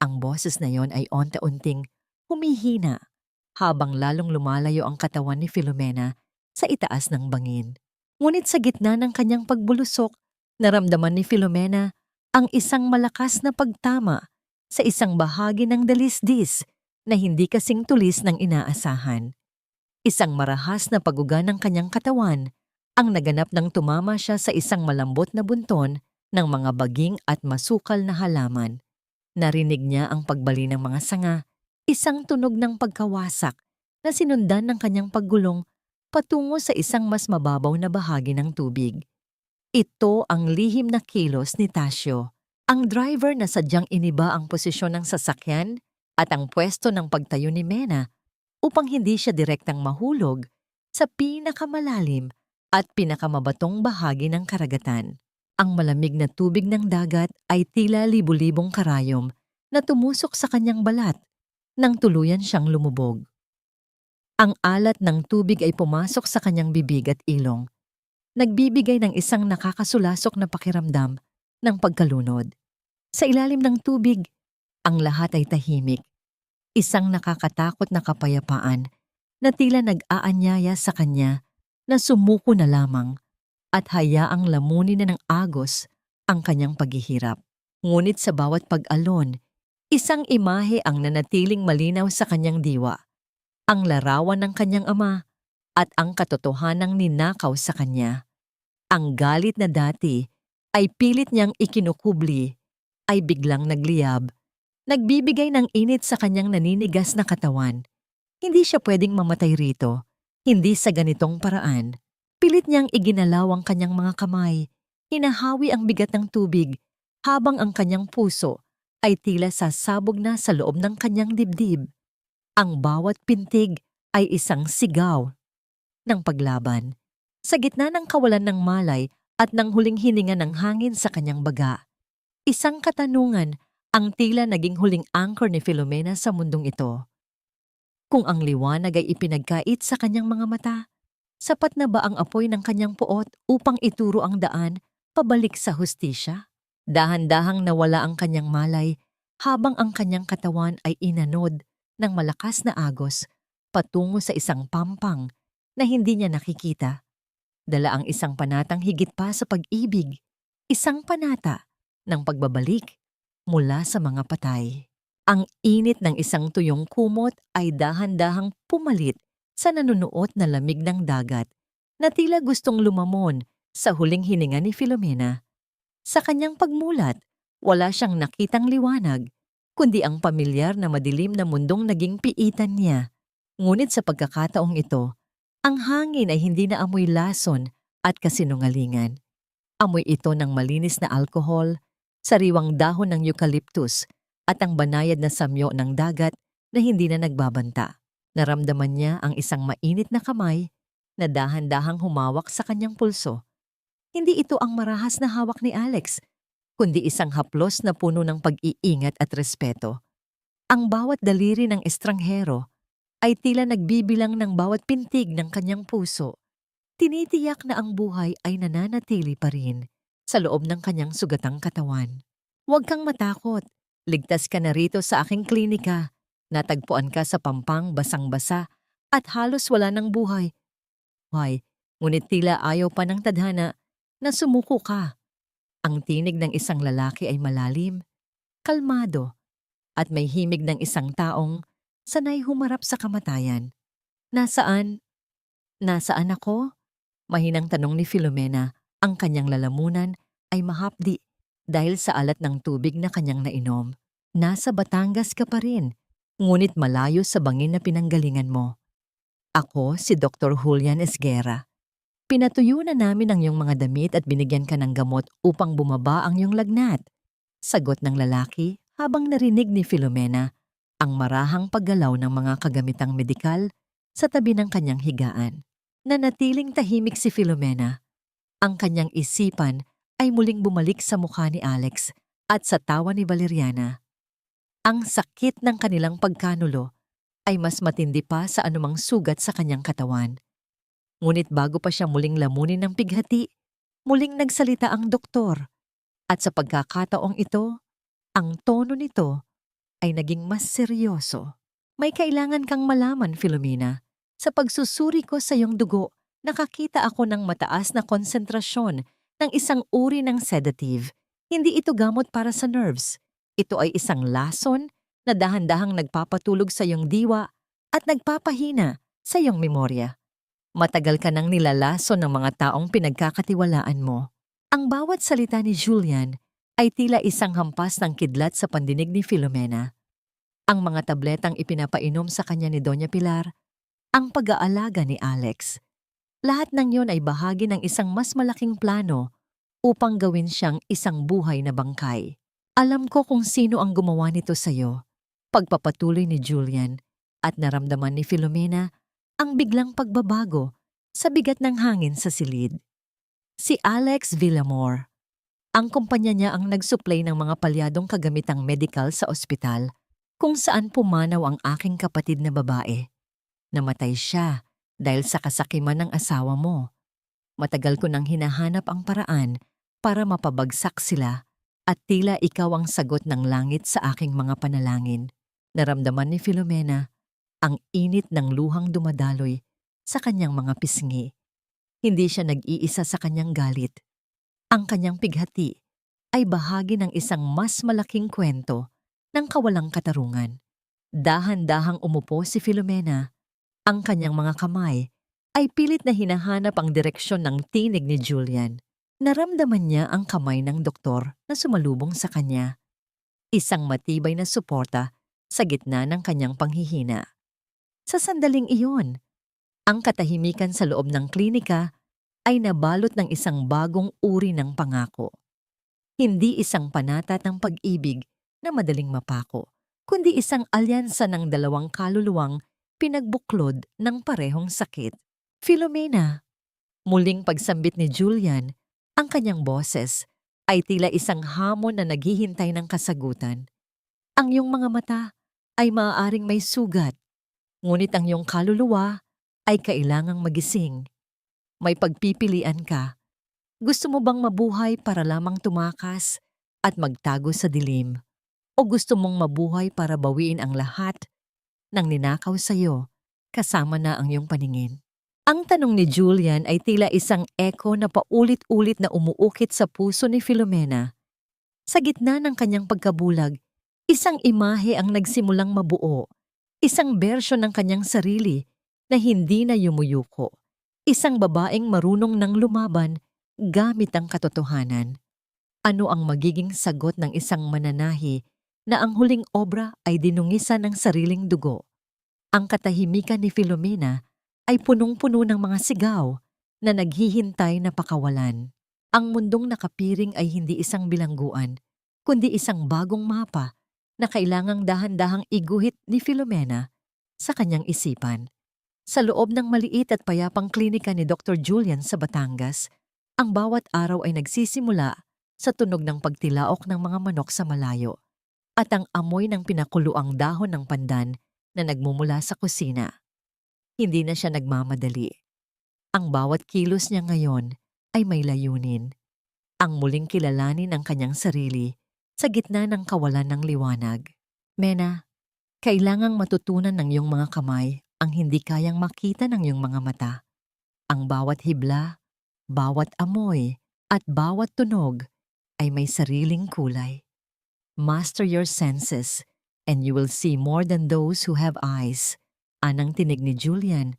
Ang boses na yon ay unti-unting humihina habang lalong lumalayo ang katawan ni Filomena sa itaas ng bangin. Ngunit sa gitna ng kanyang pagbulusok, naramdaman ni Filomena ang isang malakas na pagtama sa isang bahagi ng dalisdis na hindi kasing tulis ng inaasahan. Isang marahas na paguga ng kanyang katawan ang naganap nang tumama siya sa isang malambot na bunton ng mga baging at masukal na halaman. Narinig niya ang pagbali ng mga sanga, isang tunog ng pagkawasak na sinundan ng kanyang paggulong patungo sa isang mas mababaw na bahagi ng tubig. Ito ang lihim na kilos ni Tasio, ang driver na sadyang iniba ang posisyon ng sasakyan at ang pwesto ng pagtayo ni Mena upang hindi siya direktang mahulog sa pinakamalalim at pinakamabatong bahagi ng karagatan. Ang malamig na tubig ng dagat ay tila libu-libong karayom na tumusok sa kanyang balat nang tuluyan siyang lumubog. Ang alat ng tubig ay pumasok sa kanyang bibig at ilong, nagbibigay ng isang nakakasulasok na pakiramdam ng pagkalunod. Sa ilalim ng tubig, ang lahat ay tahimik. Isang nakakatakot na kapayapaan na tila nag-aanyaya sa kanya na sumuko na lamang at hayaang lamunin na ng agos ang kanyang paghihirap. Ngunit sa bawat pag-alon, isang imahe ang nanatiling malinaw sa kanyang diwa, ang larawan ng kanyang ama at ang katotohanang ninakaw sa kanya. Ang galit na dati ay pilit niyang ikinukubli ay biglang nagliyab, nagbibigay ng init sa kanyang naninigas na katawan. Hindi siya pwedeng mamatay rito, hindi sa ganitong paraan. Pilit niyang iginalaw ang kanyang mga kamay, hinahawi ang bigat ng tubig habang ang kanyang puso ay tila sasabog na sa loob ng kanyang dibdib. Ang bawat pintig ay isang sigaw ng paglaban. Sa gitna ng kawalan ng malay at ng huling hininga ng hangin sa kanyang baga, isang katanungan ang tila naging huling anchor ni Filomena sa mundong ito. Kung ang liwanag ay ipinagkait sa kanyang mga mata, sapat na ba ang apoy ng kanyang puot upang ituro ang daan pabalik sa hustisya? Dahan-dahang nawala ang kanyang malay habang ang kanyang katawan ay inanod ng malakas na agos patungo sa isang pampang na hindi niya nakikita. Dala ang isang panatang higit pa sa pag-ibig, isang panata ng pagbabalik mula sa mga patay. Ang init ng isang tuyong kumot ay dahan-dahang pumalit sa nanunuot na lamig ng dagat na tila gustong lumamon sa huling hininga ni Filomena. Sa kanyang pagmulat, wala siyang nakitang liwanag, kundi ang pamilyar na madilim na mundong naging piitan niya. Ngunit sa pagkakataong ito, ang hangin ay hindi na amoy lason at kasinungalingan. Amoy ito ng malinis na alkohol, sariwang dahon ng eucalyptus at ang banayad na samyo ng dagat na hindi na nagbabanta. Naramdaman niya ang isang mainit na kamay na dahan-dahang humawak sa kanyang pulso. Hindi ito ang marahas na hawak ni Alex, kundi isang haplos na puno ng pag-iingat at respeto. Ang bawat daliri ng estranghero ay tila nagbibilang ng bawat pintig ng kanyang puso. Tinitiyak na ang buhay ay nananatili pa rin sa loob ng kanyang sugatang katawan. Huwag kang matakot. Ligtas ka na rito sa aking klinika. Natagpuan ka sa pampang basang-basa at halos wala ng buhay. Why, ngunit tila ayaw pa ng tadhana na sumuko ka. Ang tinig ng isang lalaki ay malalim, kalmado, at may himig ng isang taong sanay humarap sa kamatayan. Nasaan? Nasaan ako? Mahinang tanong ni Filomena. Ang kanyang lalamunan ay mahapdi dahil sa alat ng tubig na kanyang nainom. Nasa Batangas ka pa rin, ngunit malayo sa bangin na pinanggalingan mo. Ako si Dr. Julian Esguerra. Pinatuyo na namin ang iyong mga damit at binigyan ka ng gamot upang bumaba ang iyong lagnat. Sagot ng lalaki habang narinig ni Filomena ang marahang paggalaw ng mga kagamitang medikal sa tabi ng kanyang higaan. Nanatiling tahimik si Filomena. Ang kanyang isipan ay muling bumalik sa mukha ni Alex at sa tawa ni Valeriana. Ang sakit ng kanilang pagkanulo ay mas matindi pa sa anumang sugat sa kanyang katawan. Ngunit bago pa siya muling lamunin ng pighati, muling nagsalita ang doktor. At sa pagkakataong ito, ang tono nito ay naging mas seryoso. May kailangan kang malaman, Filomena. Sa pagsusuri ko sa iyong dugo, nakakita ako ng mataas na konsentrasyon ng isang uri ng sedative. Hindi ito gamot para sa nerves. Ito ay isang lason na dahan-dahang nagpapatulog sa iyong diwa at nagpapahina sa iyong memorya. Matagal ka nang nilalason ng mga taong pinagkakatiwalaan mo. Ang bawat salita ni Julian ay tila isang hampas ng kidlat sa pandinig ni Filomena. Ang mga tabletang ipinapainom sa kanya ni Doña Pilar, ang pag-aalaga ni Alex. Lahat ng yon ay bahagi ng isang mas malaking plano upang gawin siyang isang buhay na bangkay. Alam ko kung sino ang gumawa nito sa'yo. Pagpapatuloy ni Julian at naramdaman ni Filomena ang biglang pagbabago sa bigat ng hangin sa silid. Si Alex Villamor. Ang kumpanya niya ang nagsuplay ng mga palyadong kagamitang medikal sa ospital kung saan pumanaw ang aking kapatid na babae. Namatay siya dahil sa kasakiman ng asawa mo. Matagal ko nang hinahanap ang paraan para mapabagsak sila at tila ikaw ang sagot ng langit sa aking mga panalangin. Naramdaman ni Filomena ang init ng luhang dumadaloy sa kanyang mga pisngi. Hindi siya nag-iisa sa kanyang galit. Ang kanyang pighati ay bahagi ng isang mas malaking kwento ng kawalang katarungan. Dahan-dahang umupo si Filomena. Ang kanyang mga kamay ay pilit na hinahanap ang direksyon ng tinig ni Julian. Naramdaman niya ang kamay ng doktor na sumalubong sa kanya. Isang matibay na suporta sa gitna ng kanyang panghihina. Sa sandaling iyon, ang katahimikan sa loob ng klinika ay nabalot ng isang bagong uri ng pangako. Hindi isang panata ng pag-ibig na madaling mapako, kundi isang alyansa ng dalawang kaluluwang pinagbuklod ng parehong sakit. Filomena, muling pagsambit ni Julian, ang kanyang boses ay tila isang hamon na naghihintay ng kasagutan. Ang iyong mga mata ay maaaring may sugat, ngunit ang iyong kaluluwa ay kailangang magising. May pagpipilian ka. Gusto mo bang mabuhay para lamang tumakas at magtago sa dilim? O gusto mong mabuhay para bawiin ang lahat ng ninakaw sa iyo, kasama na ang iyong paningin? Ang tanong ni Julian ay tila isang echo na paulit-ulit na umuukit sa puso ni Filomena. Sa gitna ng kanyang pagkabulag, isang imahe ang nagsimulang mabuo, isang bersyon ng kanyang sarili na hindi na yumuyuko, isang babaeng marunong ng lumaban gamit ang katotohanan. Ano ang magiging sagot ng isang mananahi na ang huling obra ay dinungisan ng sariling dugo? Ang katahimikan ni Filomena ay punong-puno ng mga sigaw na naghihintay na pakawalan. Ang mundong nakapiring ay hindi isang bilangguan, kundi isang bagong mapa na kailangang dahan-dahang iguhit ni Filomena sa kanyang isipan. Sa loob ng maliit at payapang klinika ni Dr. Julian sa Batangas, ang bawat araw ay nagsisimula sa tunog ng pagtilaok ng mga manok sa malayo at ang amoy ng pinakuluang dahon ng pandan na nagmumula sa kusina. Hindi na siya nagmamadali. Ang bawat kilos niya ngayon ay may layunin. Ang muling kilalanin ang kanyang sarili sa gitna ng kawalan ng liwanag. Mena, kailangang matutunan ng iyong mga kamay ang hindi kayang makita ng iyong mga mata. Ang bawat hibla, bawat amoy, at bawat tunog ay may sariling kulay. Master your senses and you will see more than those who have eyes. Anang tinig ni Julian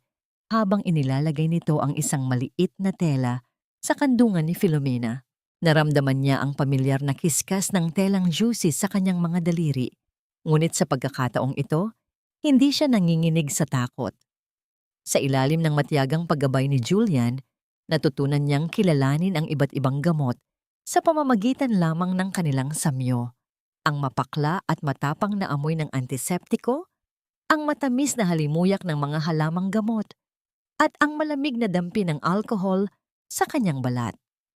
habang inilalagay nito ang isang maliit na tela sa kandungan ni Filomena. Naramdaman niya ang pamilyar na kiskas ng telang juicy sa kanyang mga daliri. Ngunit sa pagkakataong ito, hindi siya nanginginig sa takot. Sa ilalim ng matiyagang paggabay ni Julian, natutunan niyang kilalanin ang iba't ibang gamot sa pamamagitan lamang ng kanilang samyo. Ang mapakla at matapang na amoy ng antiseptiko, ang matamis na halimuyak ng mga halamang gamot, at ang malamig na dampi ng alkohol sa kanyang balat.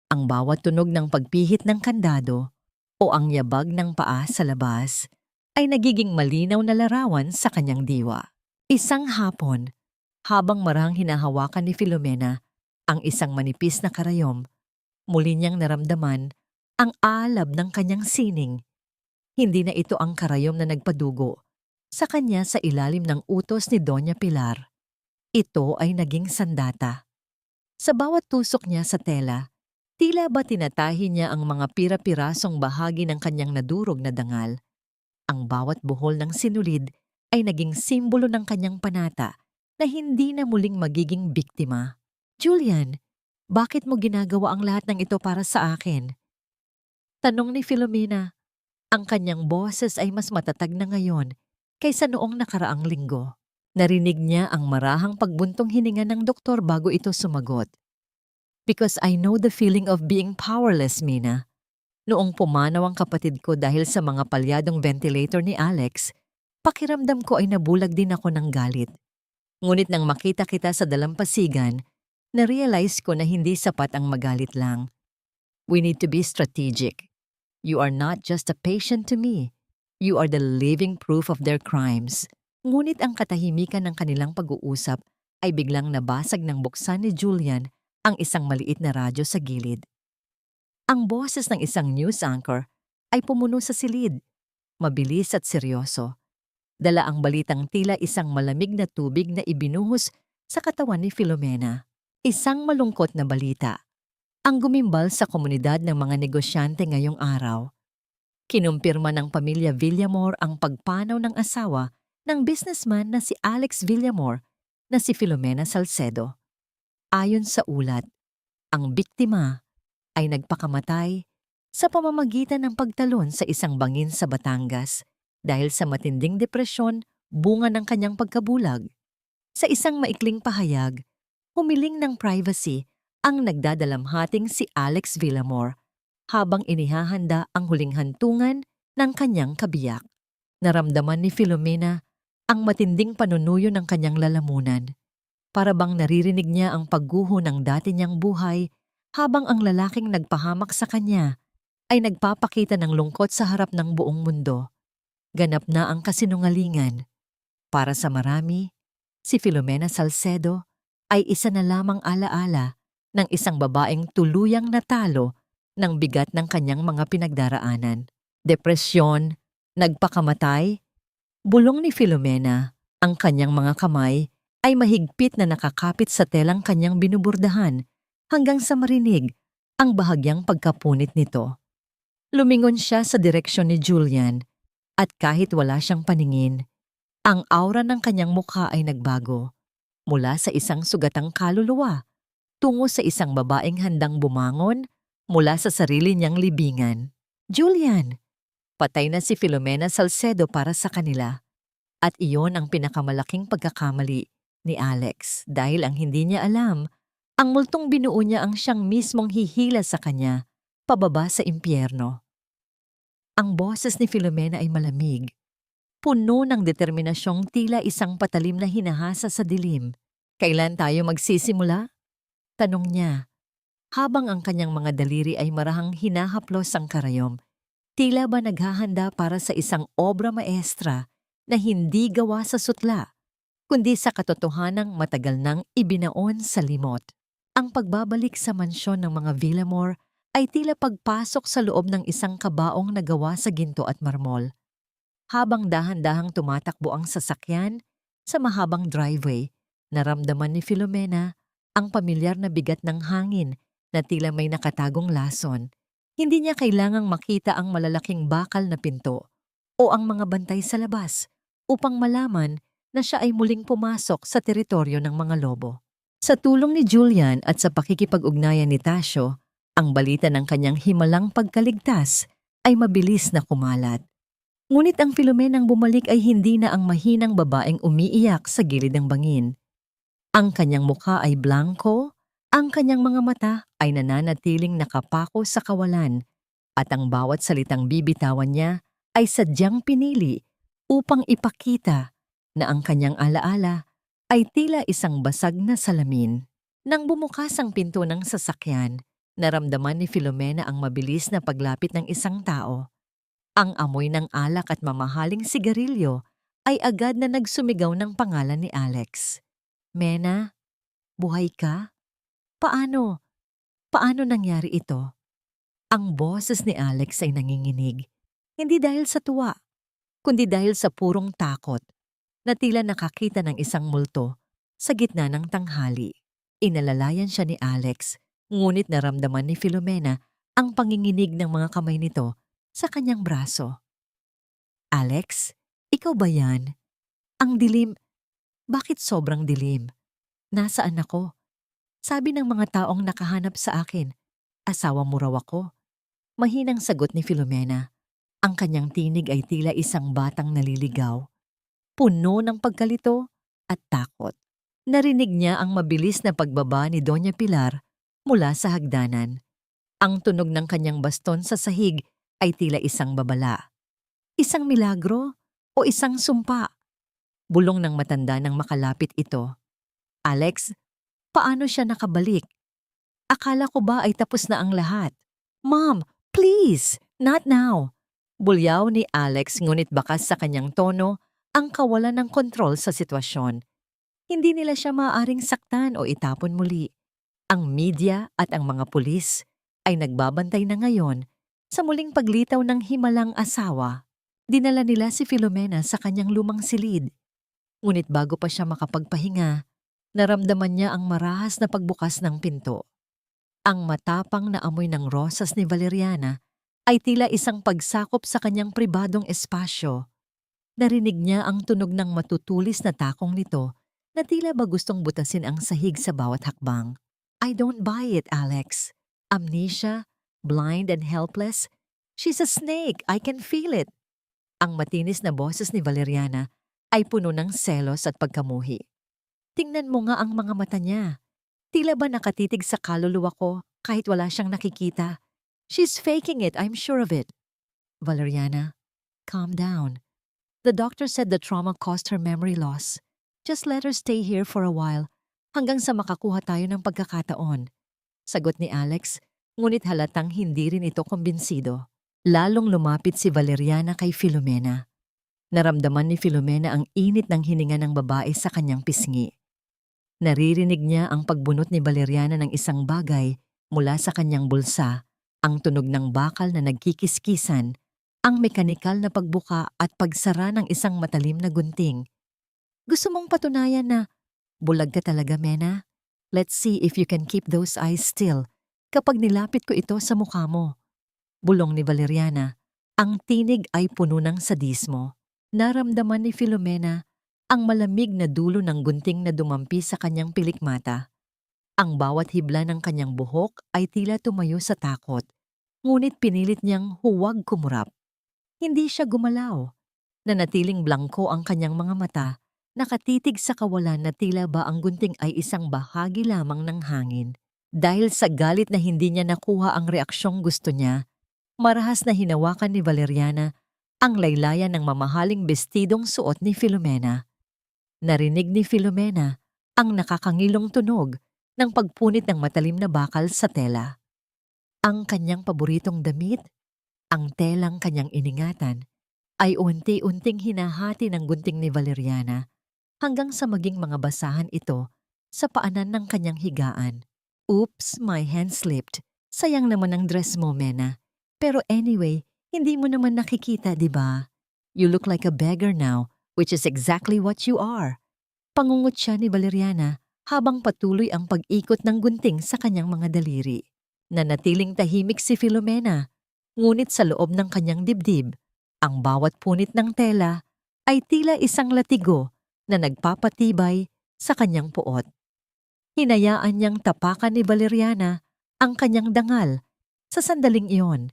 Ang bawat tunog ng pagpihit ng kandado o ang yabag ng paa sa labas ay nagiging malinaw na larawan sa kanyang diwa. Isang hapon, habang marang hinahawakan ni Filomena ang isang manipis na karayom, muli niyang naramdaman Ang alab ng kanyang sining. Hindi na ito ang karayom na nagpadugo sa kanya sa ilalim ng utos ni Doña Pilar. Ito ay naging sandata. Sa bawat tusok niya sa tela, tila ba tinatahi niya ang mga pira-pirasong bahagi ng kanyang nadurog na dangal. Ang bawat buhol ng sinulid ay naging simbolo ng kanyang panata na hindi na muling magiging biktima. Julian, bakit mo ginagawa ang lahat ng ito para sa akin? Tanong ni Filomena. Ang kanyang boses ay mas matatag na ngayon kaysa noong nakaraang linggo. Narinig niya ang marahang pagbuntong hininga ng doktor bago ito sumagot. Because I know the feeling of being powerless, Mina. Noong pumanaw ang kapatid ko dahil sa mga palyadong ventilator ni Alex, pakiramdam ko ay nabulag din ako ng galit. Ngunit nang makita kita sa dalampasigan, na-realize ko na hindi sapat ang magalit lang. We need to be strategic. You are not just a patient to me. You are the living proof of their crimes. Ngunit ang katahimikan ng kanilang pag-uusap ay biglang nabasag ng buksan ni Julian ang isang maliit na radyo sa gilid. Ang boses ng isang news anchor ay pumuno sa silid, mabilis at seryoso. Dala ang balitang tila isang malamig na tubig na ibinuhos sa katawan ni Filomena. Isang malungkot na balita. Ang gumimbal sa komunidad ng mga negosyante ngayong araw. Kinumpirma ng pamilya Villamor ang pagpanaw ng asawa ng businessman na si Alex Villamor na si Filomena Salcedo. Ayon sa ulat, ang biktima ay nagpakamatay sa pamamagitan ng pagtalon sa isang bangin sa Batangas dahil sa matinding depresyon bunga ng kanyang pagkabulag. Sa isang maikling pahayag, humiling ng privacy ang nagdadalamhating si Alex Villamor habang inihahanda ang huling hantungan ng kanyang kabiyak. Naramdaman ni Filomena ang matinding panunuyo ng kanyang lalamunan. Para bang naririnig niya ang pagguho ng dati niyang buhay habang ang lalaking nagpahamak sa kanya ay nagpapakita ng lungkot sa harap ng buong mundo. Ganap na ang kasinungalingan. Para sa marami, si Filomena Salcedo ay isa na lamang alaala ng isang babaeng tuluyang natalo ng bigat ng kanyang mga pinagdaraanan. Depresyon, nagpakamatay, bulong ni Filomena, ang kanyang mga kamay ay mahigpit na nakakapit sa telang kanyang binuburdahan hanggang sa marinig ang bahagyang pagkapunit nito. Lumingon siya sa direksyon ni Julian at kahit wala siyang paningin, ang aura ng kanyang mukha ay nagbago mula sa isang sugatang kaluluwa tungo sa isang babaeng handang bumangon mula sa sarili niyang libingan. Julian, patay na si Filomena Salcedo para sa kanila. At iyon ang pinakamalaking pagkakamali ni Alex dahil ang hindi niya alam, ang multong binuo niya ang siyang mismong hihila sa kanya, pababa sa impyerno. Ang boses ni Filomena ay malamig, puno ng determinasyong tila isang patalim na hinahasa sa dilim. Kailan tayo magsisimula? Tanong niya, habang ang kanyang mga daliri ay marahang hinahaplos ang karayom, tila ba naghahanda para sa isang obra maestra na hindi gawa sa sutla, kundi sa katotohanang matagal nang ibinaon sa limot. Ang pagbabalik sa mansyon ng mga Villamor ay tila pagpasok sa loob ng isang kabaong na gawa sa ginto at marmol. Habang dahan-dahang tumatakbo ang sasakyan sa mahabang driveway, naramdaman ni Filomena ang pamilyar na bigat ng hangin na tila may nakatagong lason. Hindi niya kailangang makita ang malalaking bakal na pinto o ang mga bantay sa labas upang malaman na siya ay muling pumasok sa teritoryo ng mga lobo. Sa tulong ni Julian at sa pakikipag-ugnayan ni Tasio, ang balita ng kanyang himalang pagkaligtas ay mabilis na kumalat. Ngunit ang Filomenang bumalik ay hindi na ang mahinang babaeng umiiyak sa gilid ng bangin. Ang kanyang mukha ay blanko, ang kanyang mga mata ay nananatiling nakapako sa kawalan, at ang bawat salitang bibitawan niya ay sadyang pinili upang ipakita na ang kanyang alaala ay tila isang basag na salamin. Nang bumukas ang pinto ng sasakyan, naramdaman ni Filomena ang mabilis na paglapit ng isang tao. Ang amoy ng alak at mamahaling sigarilyo ay agad na nagsumigaw ng pangalan ni Alex. Mena, buhay ka? Paano? Paano nangyari ito? Ang boses ni Alex ay nanginginig, hindi dahil sa tuwa, kundi dahil sa purong takot na tila nakakita ng isang multo sa gitna ng tanghali. Inalalayan siya ni Alex, ngunit naramdaman ni Filomena ang panginginig ng mga kamay nito sa kanyang braso. Alex, ikaw ba yan? Ang dilim. Bakit sobrang dilim? Nasaan ako? Sabi ng mga taong nakahanap sa akin, asawa mo raw ako. Mahinang sagot ni Filomena. Ang kanyang tinig ay tila isang batang naliligaw, puno ng pagkalito at takot. Narinig niya ang mabilis na pagbaba ni Doña Pilar mula sa hagdanan. Ang tunog ng kanyang baston sa sahig ay tila isang babala. Isang milagro o isang sumpa? Bulong ng matanda nang makalapit ito. Alex, paano siya nakabalik? Akala ko ba ay tapos na ang lahat? Mom, please, not now. Bulyaw ni Alex ngunit bakas sa kanyang tono ang kawalan ng kontrol sa sitwasyon. Hindi nila siya maaaring saktan o itapon muli. Ang media at ang mga pulis ay nagbabantay na ngayon sa muling paglitaw ng himalang asawa. Dinala nila si Filomena sa kanyang lumang silid. Ngunit bago pa siya makapagpahinga, naramdaman niya ang marahas na pagbukas ng pinto. Ang matapang na amoy ng rosas ni Valeriana ay tila isang pagsakop sa kanyang pribadong espasyo. Narinig niya ang tunog ng matutulis na takong nito na tila ba gustong butasin ang sahig sa bawat hakbang. I don't buy it, Alex. Amnesia, blind and helpless. She's a snake, I can feel it. Ang matinis na boses ni Valeriana ay puno ng selos at pagkamuhi. Tingnan mo nga ang mga mata niya. Tila ba nakatitig sa kaluluwa ko kahit wala siyang nakikita? She's faking it, I'm sure of it. Valeriana, calm down. The doctor said the trauma caused her memory loss. Just let her stay here for a while hanggang sa makakuha tayo ng pagkakataon. Sagot ni Alex, ngunit halatang hindi rin ito kumbinsido. Lalong lumapit si Valeriana kay Filomena. Naramdaman ni Filomena ang init ng hininga ng babae sa kanyang pisngi. Naririnig niya ang pagbunot ni Valeriana ng isang bagay mula sa kanyang bulsa, ang tunog ng bakal na nagkikiskisan, ang mekanikal na pagbuka at pagsara ng isang matalim na gunting. Gusto mong patunayan na bulag ka talaga, Mena? Let's see if you can keep those eyes still kapag nilapit ko ito sa mukha mo. Bulong ni Valeriana. Ang tinig ay puno ng sadismo. Naramdaman ni Filomena ang malamig na dulo ng gunting na dumampi sa kanyang pilikmata. Ang bawat hibla ng kanyang buhok ay tila tumayo sa takot, ngunit pinilit niyang huwag kumurap. Hindi siya gumalaw. Nanatiling blangko ang kanyang mga mata, nakatitig sa kawalan na tila ba ang gunting ay isang bahagi lamang ng hangin. Dahil sa galit na hindi niya nakuha ang reaksyong gusto niya, marahas na hinawakan ni Valeriana ang laylayan ng mamahaling bestidong suot ni Filomena. Narinig ni Filomena ang nakakangilong tunog ng pagpunit ng matalim na bakal sa tela. Ang kanyang paboritong damit, ang telang kanyang iningatan, ay unti-unting hinahati ng gunting ni Valeriana hanggang sa maging mga basahan ito sa paanan ng kanyang higaan. Oops, my hand slipped. Sayang naman ang dress mo, Mena. Pero anyway, hindi mo naman nakikita, di ba? You look like a beggar now, which is exactly what you are. Pangungot siya ni Valeriana habang patuloy ang pag-ikot ng gunting sa kanyang mga daliri. Nanatiling tahimik si Filomena, ngunit sa loob ng kanyang dibdib, ang bawat punit ng tela ay tila isang latigo na nagpapatibay sa kanyang puot. Hinayaan niyang tapakan ni Valeriana ang kanyang dangal sa sandaling iyon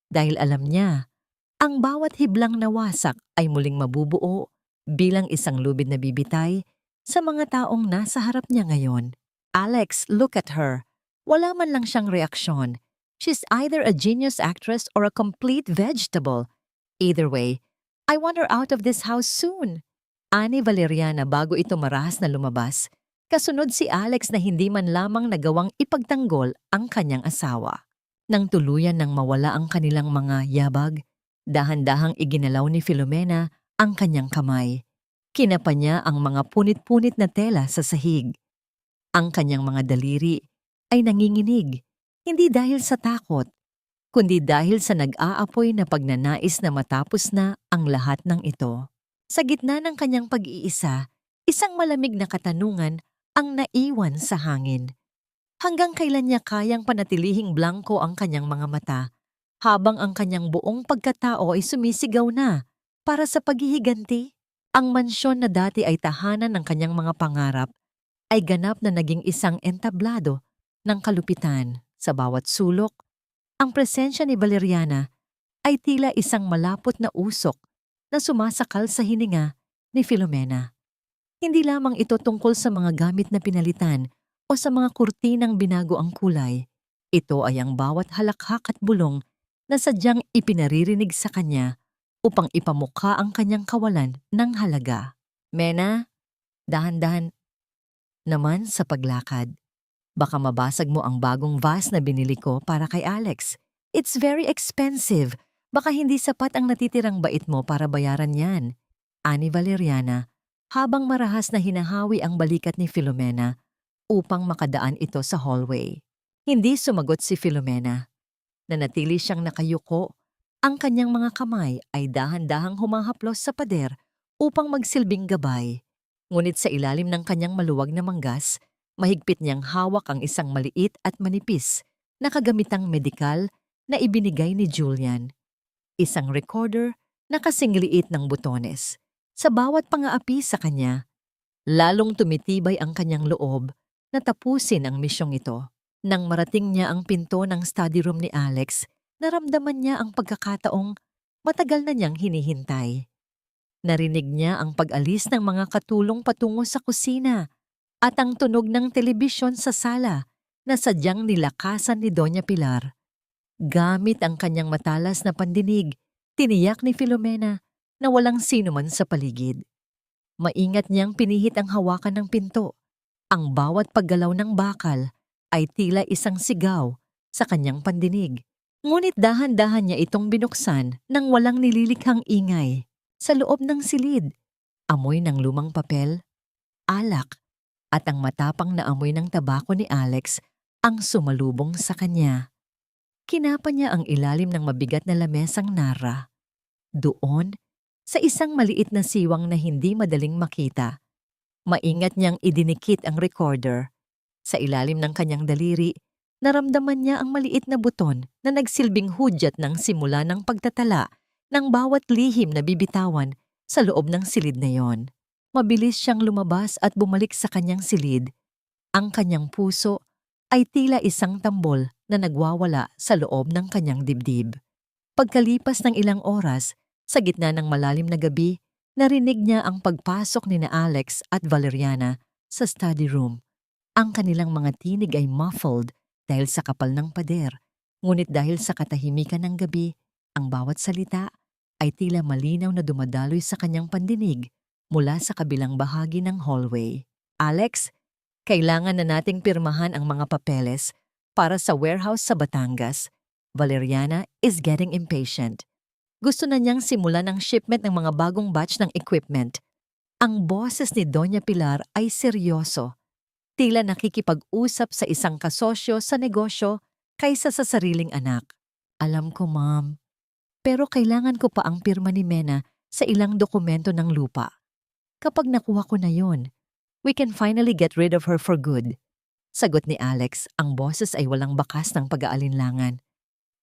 dahil alam niya ang bawat hiblang nawasak ay muling mabubuo bilang isang lubid na bibitay sa mga taong nasa harap niya ngayon. Alex, look at her. Wala man lang siyang reaksyon. She's either a genius actress or a complete vegetable. Either way, I want her out of this house soon. Ani Valeriana bago ito marahas na lumabas. Kasunod si Alex na hindi man lamang nagawang ipagtanggol ang kanyang asawa. Nang tuluyan nang mawala ang kanilang mga yabag, dahan-dahang iginalaw ni Filomena ang kanyang kamay. Kinapa niya ang mga punit-punit na tela sa sahig. Ang kanyang mga daliri ay nanginginig, hindi dahil sa takot, kundi dahil sa nag-aapoy na pagnanais na matapos na ang lahat ng ito. Sa gitna ng kanyang pag-iisa, isang malamig na katanungan ang naiwan sa hangin. Hanggang kailan niya kayang panatilihing blanko ang kanyang mga mata, habang ang kanyang buong pagkatao ay sumisigaw na para sa paghihiganti? Ang mansyon na dati ay tahanan ng kanyang mga pangarap ay ganap na naging isang entablado ng kalupitan. Sa bawat sulok, ang presensya ni Valeriana ay tila isang malapot na usok na sumasakal sa hininga ni Filomena. Hindi lamang ito tungkol sa mga gamit na pinalitan o sa mga kurtinang binago ang kulay. Ito ay ang bawat halakhak at bulong na sadyang ipinaririnig sa kanya upang ipamukha ang kanyang kawalan ng halaga. Mena, dahan-dahan naman sa paglakad. Baka mabasag mo ang bagong vase na binili ko para kay Alex. It's very expensive. Baka hindi sapat ang natitirang bait mo para bayaran yan, ani Valeriana, habang marahas na hinahawi ang balikat ni Filomena upang makadaan ito sa hallway. Hindi sumagot si Filomena. Nanatili siyang nakayuko. Ang kanyang mga kamay ay dahan-dahang humahaplos sa pader upang magsilbing gabay. Ngunit sa ilalim ng kanyang maluwag na manggas, mahigpit niyang hawak ang isang maliit at manipis na kagamitang medikal na ibinigay ni Julian. Isang recorder na kasing liit ng butones. Sa bawat pangaapi sa kanya, lalong tumitibay ang kanyang loob na tapusin ang misyong ito. Nang marating niya ang pinto ng study room ni Alex, naramdaman niya ang pagkakataong matagal na niyang hinihintay. Narinig niya ang pag-alis ng mga katulong patungo sa kusina at ang tunog ng telebisyon sa sala na sadyang nilakasan ni Doña Pilar. Gamit ang kanyang matalas na pandinig, tiniyak ni Filomena na walang sino man sa paligid. Maingat niyang pinihit ang hawakan ng pinto. Ang bawat paggalaw ng bakal ay tila isang sigaw sa kanyang pandinig. Ngunit dahan-dahan niya itong binuksan nang walang nililikhang ingay. Sa loob ng silid, amoy ng lumang papel, alak, at ang matapang na amoy ng tabako ni Alex ang sumalubong sa kanya. Kinapa niya ang ilalim ng mabigat na lamesang nara. Doon, sa isang maliit na siwang na hindi madaling makita, maingat niyang idinikit ang recorder. Sa ilalim ng kanyang daliri, naramdaman niya ang maliit na buton na nagsilbing hudyat ng simula ng pagtatala ng bawat lihim na bibitawan sa loob ng silid na yon. Mabilis siyang lumabas at bumalik sa kanyang silid. Ang kanyang puso ay tila isang tambol na nagwawala sa loob ng kanyang dibdib. Pagkalipas ng ilang oras, sa gitna ng malalim na gabi, narinig niya ang pagpasok ni na Alex at Valeriana sa study room. Ang kanilang mga tinig ay muffled dahil sa kapal ng pader, ngunit dahil sa katahimikan ng gabi, ang bawat salita ay tila malinaw na dumadaloy sa kanyang pandinig mula sa kabilang bahagi ng hallway. Alex, kailangan na nating pirmahan ang mga papeles para sa warehouse sa Batangas. Valeriana is getting impatient. Gusto na niyang simulan ang shipment ng mga bagong batch ng equipment. Ang boses ni Doña Pilar ay seryoso. Tila nakikipag-usap sa isang kasosyo sa negosyo kaysa sa sariling anak. Alam ko, Ma'am. Pero kailangan ko pa ang pirma ni Mena sa ilang dokumento ng lupa. Kapag nakuha ko na yon, we can finally get rid of her for good. Sagot ni Alex, ang boses ay walang bakas ng pag-aalinlangan.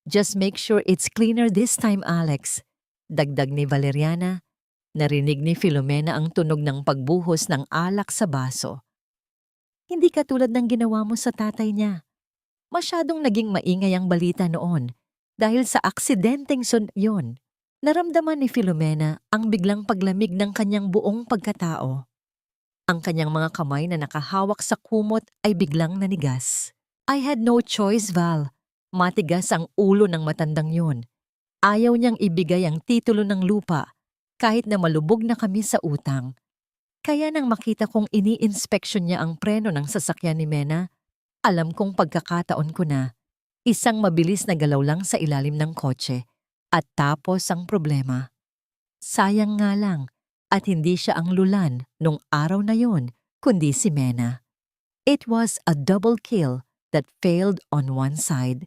Just make sure it's cleaner this time, Alex. Dagdag ni Valeriana. Narinig ni Filomena ang tunog ng pagbuhos ng alak sa baso. Hindi katulad ng ginawa mo sa tatay niya. Masyadong naging maingay ang balita noon dahil sa aksidenteng yon. Naramdaman ni Filomena ang biglang paglamig ng kanyang buong pagkatao. Ang kanyang mga kamay na nakahawak sa kumot ay biglang nanigas. I had no choice, Val. Matigas ang ulo ng matandang yon. Ayaw niyang ibigay ang titulo ng lupa kahit na malubog na kami sa utang. Kaya nang makita kong ini-inspeksyon niya ang preno ng sasakyan ni Mena, alam kong pagkakataon ko na. Isang mabilis na galaw lang sa ilalim ng kotse at tapos ang problema. Sayang nga lang at hindi siya ang lulan nung araw na yon kundi si Mena. It was a double kill that failed on one side.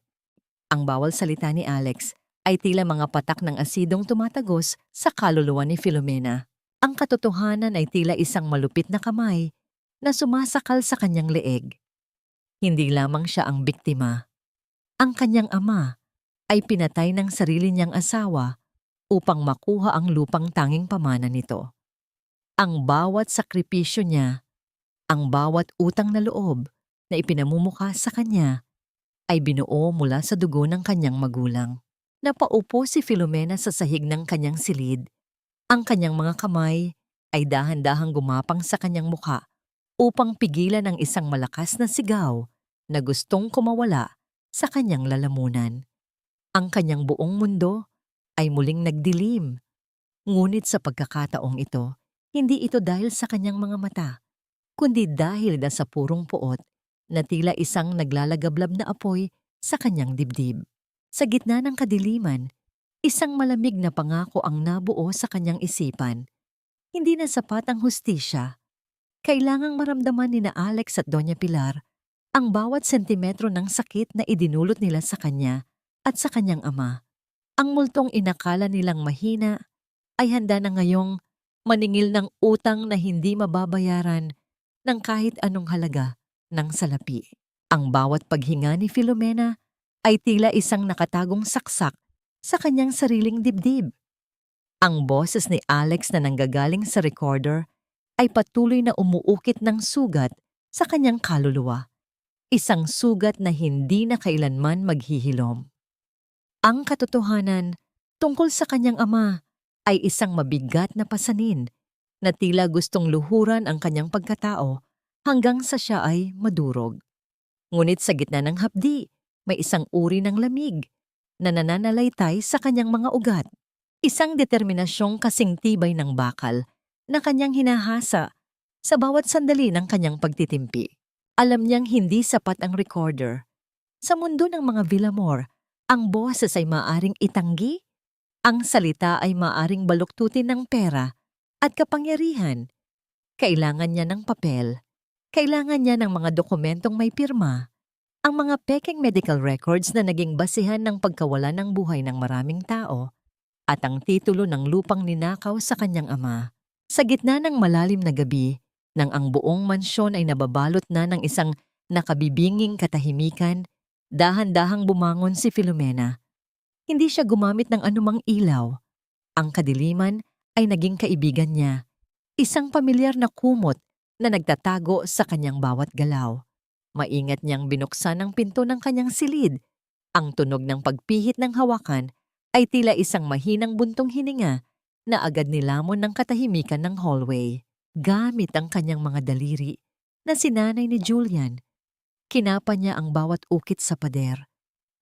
Ang bawal salita ni Alex ay tila mga patak ng asidong tumatagos sa kaluluwa ni Filomena. Ang katotohanan ay tila isang malupit na kamay na sumasakal sa kanyang leeg. Hindi lamang siya ang biktima. Ang kanyang ama ay pinatay ng sarili niyang asawa upang makuha ang lupang tanging pamana nito. Ang bawat sakripisyo niya, ang bawat utang na loob na ipinamumukha sa kanya ay binuo mula sa dugo ng kanyang magulang. Napaupo si Filomena sa sahig ng kanyang silid. Ang kanyang mga kamay ay dahan-dahang gumapang sa kanyang mukha upang pigilan ang isang malakas na sigaw na gustong kumawala sa kanyang lalamunan. Ang kanyang buong mundo ay muling nagdilim. Ngunit sa pagkakataong ito, hindi ito dahil sa kanyang mga mata, kundi dahil sa purong puot na tila isang naglalagablab na apoy sa kanyang dibdib. Sa gitna ng kadiliman, isang malamig na pangako ang nabuo sa kanyang isipan. Hindi na sapat ang hustisya. Kailangang maramdaman ni na Alex at Doña Pilar ang bawat sentimetro ng sakit na idinulot nila sa kanya at sa kanyang ama. Ang multong inakala nilang mahina ay handa na ngayong maningil ng utang na hindi mababayaran ng kahit anong halaga ng salapi. Ang bawat paghinga ni Filomena ay tila isang nakatagong saksak sa kanyang sariling dibdib. Ang boses ni Alex na nanggagaling sa recorder ay patuloy na umuukit ng sugat sa kanyang kaluluwa. Isang sugat na hindi na kailanman maghihilom. Ang katotohanan tungkol sa kanyang ama ay isang mabigat na pasanin na tila gustong luhuran ang kanyang pagkatao hanggang sa siya ay madurog. Ngunit sa gitna ng hapdi, may isang uri ng lamig na nananalaytay sa kanyang mga ugat. Isang determinasyong kasing tibay ng bakal na kanyang hinahasa sa bawat sandali ng kanyang pagtitimpi. Alam niyang hindi sapat ang recorder. Sa mundo ng mga Villamor, ang boses ay maaring itanggi, ang salita ay maaring baluktutin ng pera at kapangyarihan. Kailangan niya ng papel, kailangan niya ng mga dokumentong may pirma, ang mga peking medical records na naging basihan ng pagkawala ng buhay ng maraming tao, at ang titulo ng lupang ninakaw sa kanyang ama. Sa gitna ng malalim na gabi, nang ang buong mansyon ay nababalot na ng isang nakabibinging katahimikan, dahan-dahang bumangon si Filomena. Hindi siya gumamit ng anumang ilaw. Ang kadiliman ay naging kaibigan niya, isang pamilyar na kumot na nagtatago sa kanyang bawat galaw. Maingat niyang binuksan ang pinto ng kanyang silid. Ang tunog ng pagpihit ng hawakan ay tila isang mahinang buntong hininga na agad nilamon ng katahimikan ng hallway. Gamit ang kanyang mga daliri na sinanay ni Julian, kinapa niya ang bawat ukit sa pader,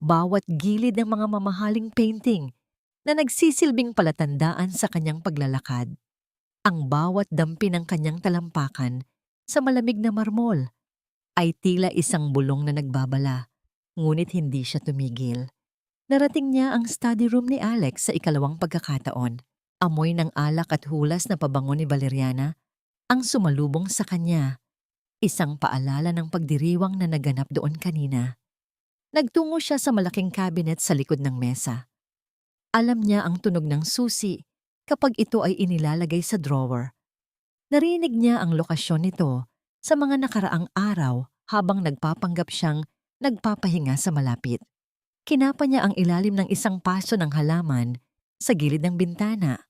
bawat gilid ng mga mamahaling painting na nagsisilbing palatandaan sa kanyang paglalakad. Ang bawat dampi ng kanyang talampakan sa malamig na marmol ay tila isang bulong na nagbabala, ngunit hindi siya tumigil. Narating niya ang study room ni Alex sa ikalawang pagkakataon. Amoy ng alak at hulas na pabango ni Valeriana ang sumalubong sa kanya, isang paalala ng pagdiriwang na naganap doon kanina. Nagtungo siya sa malaking cabinet sa likod ng mesa. Alam niya ang tunog ng susi kapag ito ay inilalagay sa drawer. Narinig niya ang lokasyon nito sa mga nakaraang araw habang nagpapanggap siyang nagpapahinga sa malapit. Kinapa niya ang ilalim ng isang paso ng halaman sa gilid ng bintana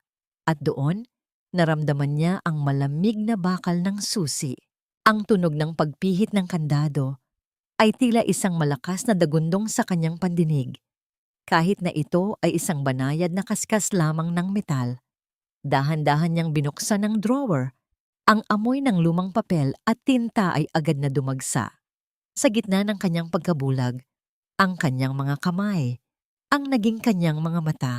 at doon naramdaman niya ang malamig na bakal ng susi. Ang tunog ng pagpihit ng kandado ay tila isang malakas na dagundong sa kanyang pandinig. Kahit na ito ay isang banayad na kaskas lamang ng metal, dahan-dahan niyang binuksan ang drawer. Ang amoy ng lumang papel at tinta ay agad na dumagsa. Sa gitna ng kanyang pagkabulag, ang kanyang mga kamay, ang naging kanyang mga mata.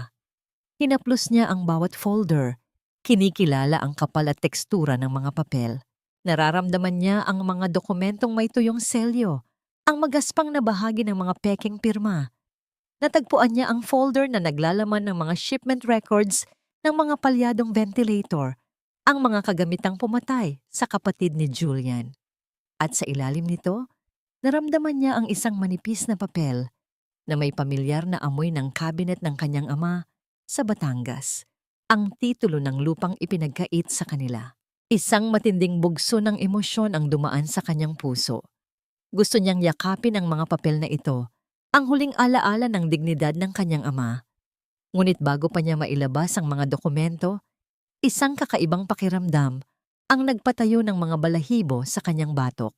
Hinaplos niya ang bawat folder, kinikilala ang kapal at tekstura ng mga papel. Nararamdaman niya ang mga dokumentong may tuyong selyo, ang magaspang na bahagi ng mga peking pirma. Natagpuan niya ang folder na naglalaman ng mga shipment records ng mga palyadong ventilator, ang mga kagamitang pumatay sa kapatid ni Julian. At sa ilalim nito, naramdaman niya ang isang manipis na papel, na may pamilyar na amoy ng cabinet ng kanyang ama sa Batangas, ang titulo ng lupang ipinagkait sa kanila. Isang matinding bugso ng emosyon ang dumaan sa kanyang puso. Gusto niyang yakapin ang mga papel na ito, ang huling alaala ng dignidad ng kanyang ama. Ngunit bago pa niya mailabas ang mga dokumento, isang kakaibang pakiramdam ang nagpatayo ng mga balahibo sa kanyang batok.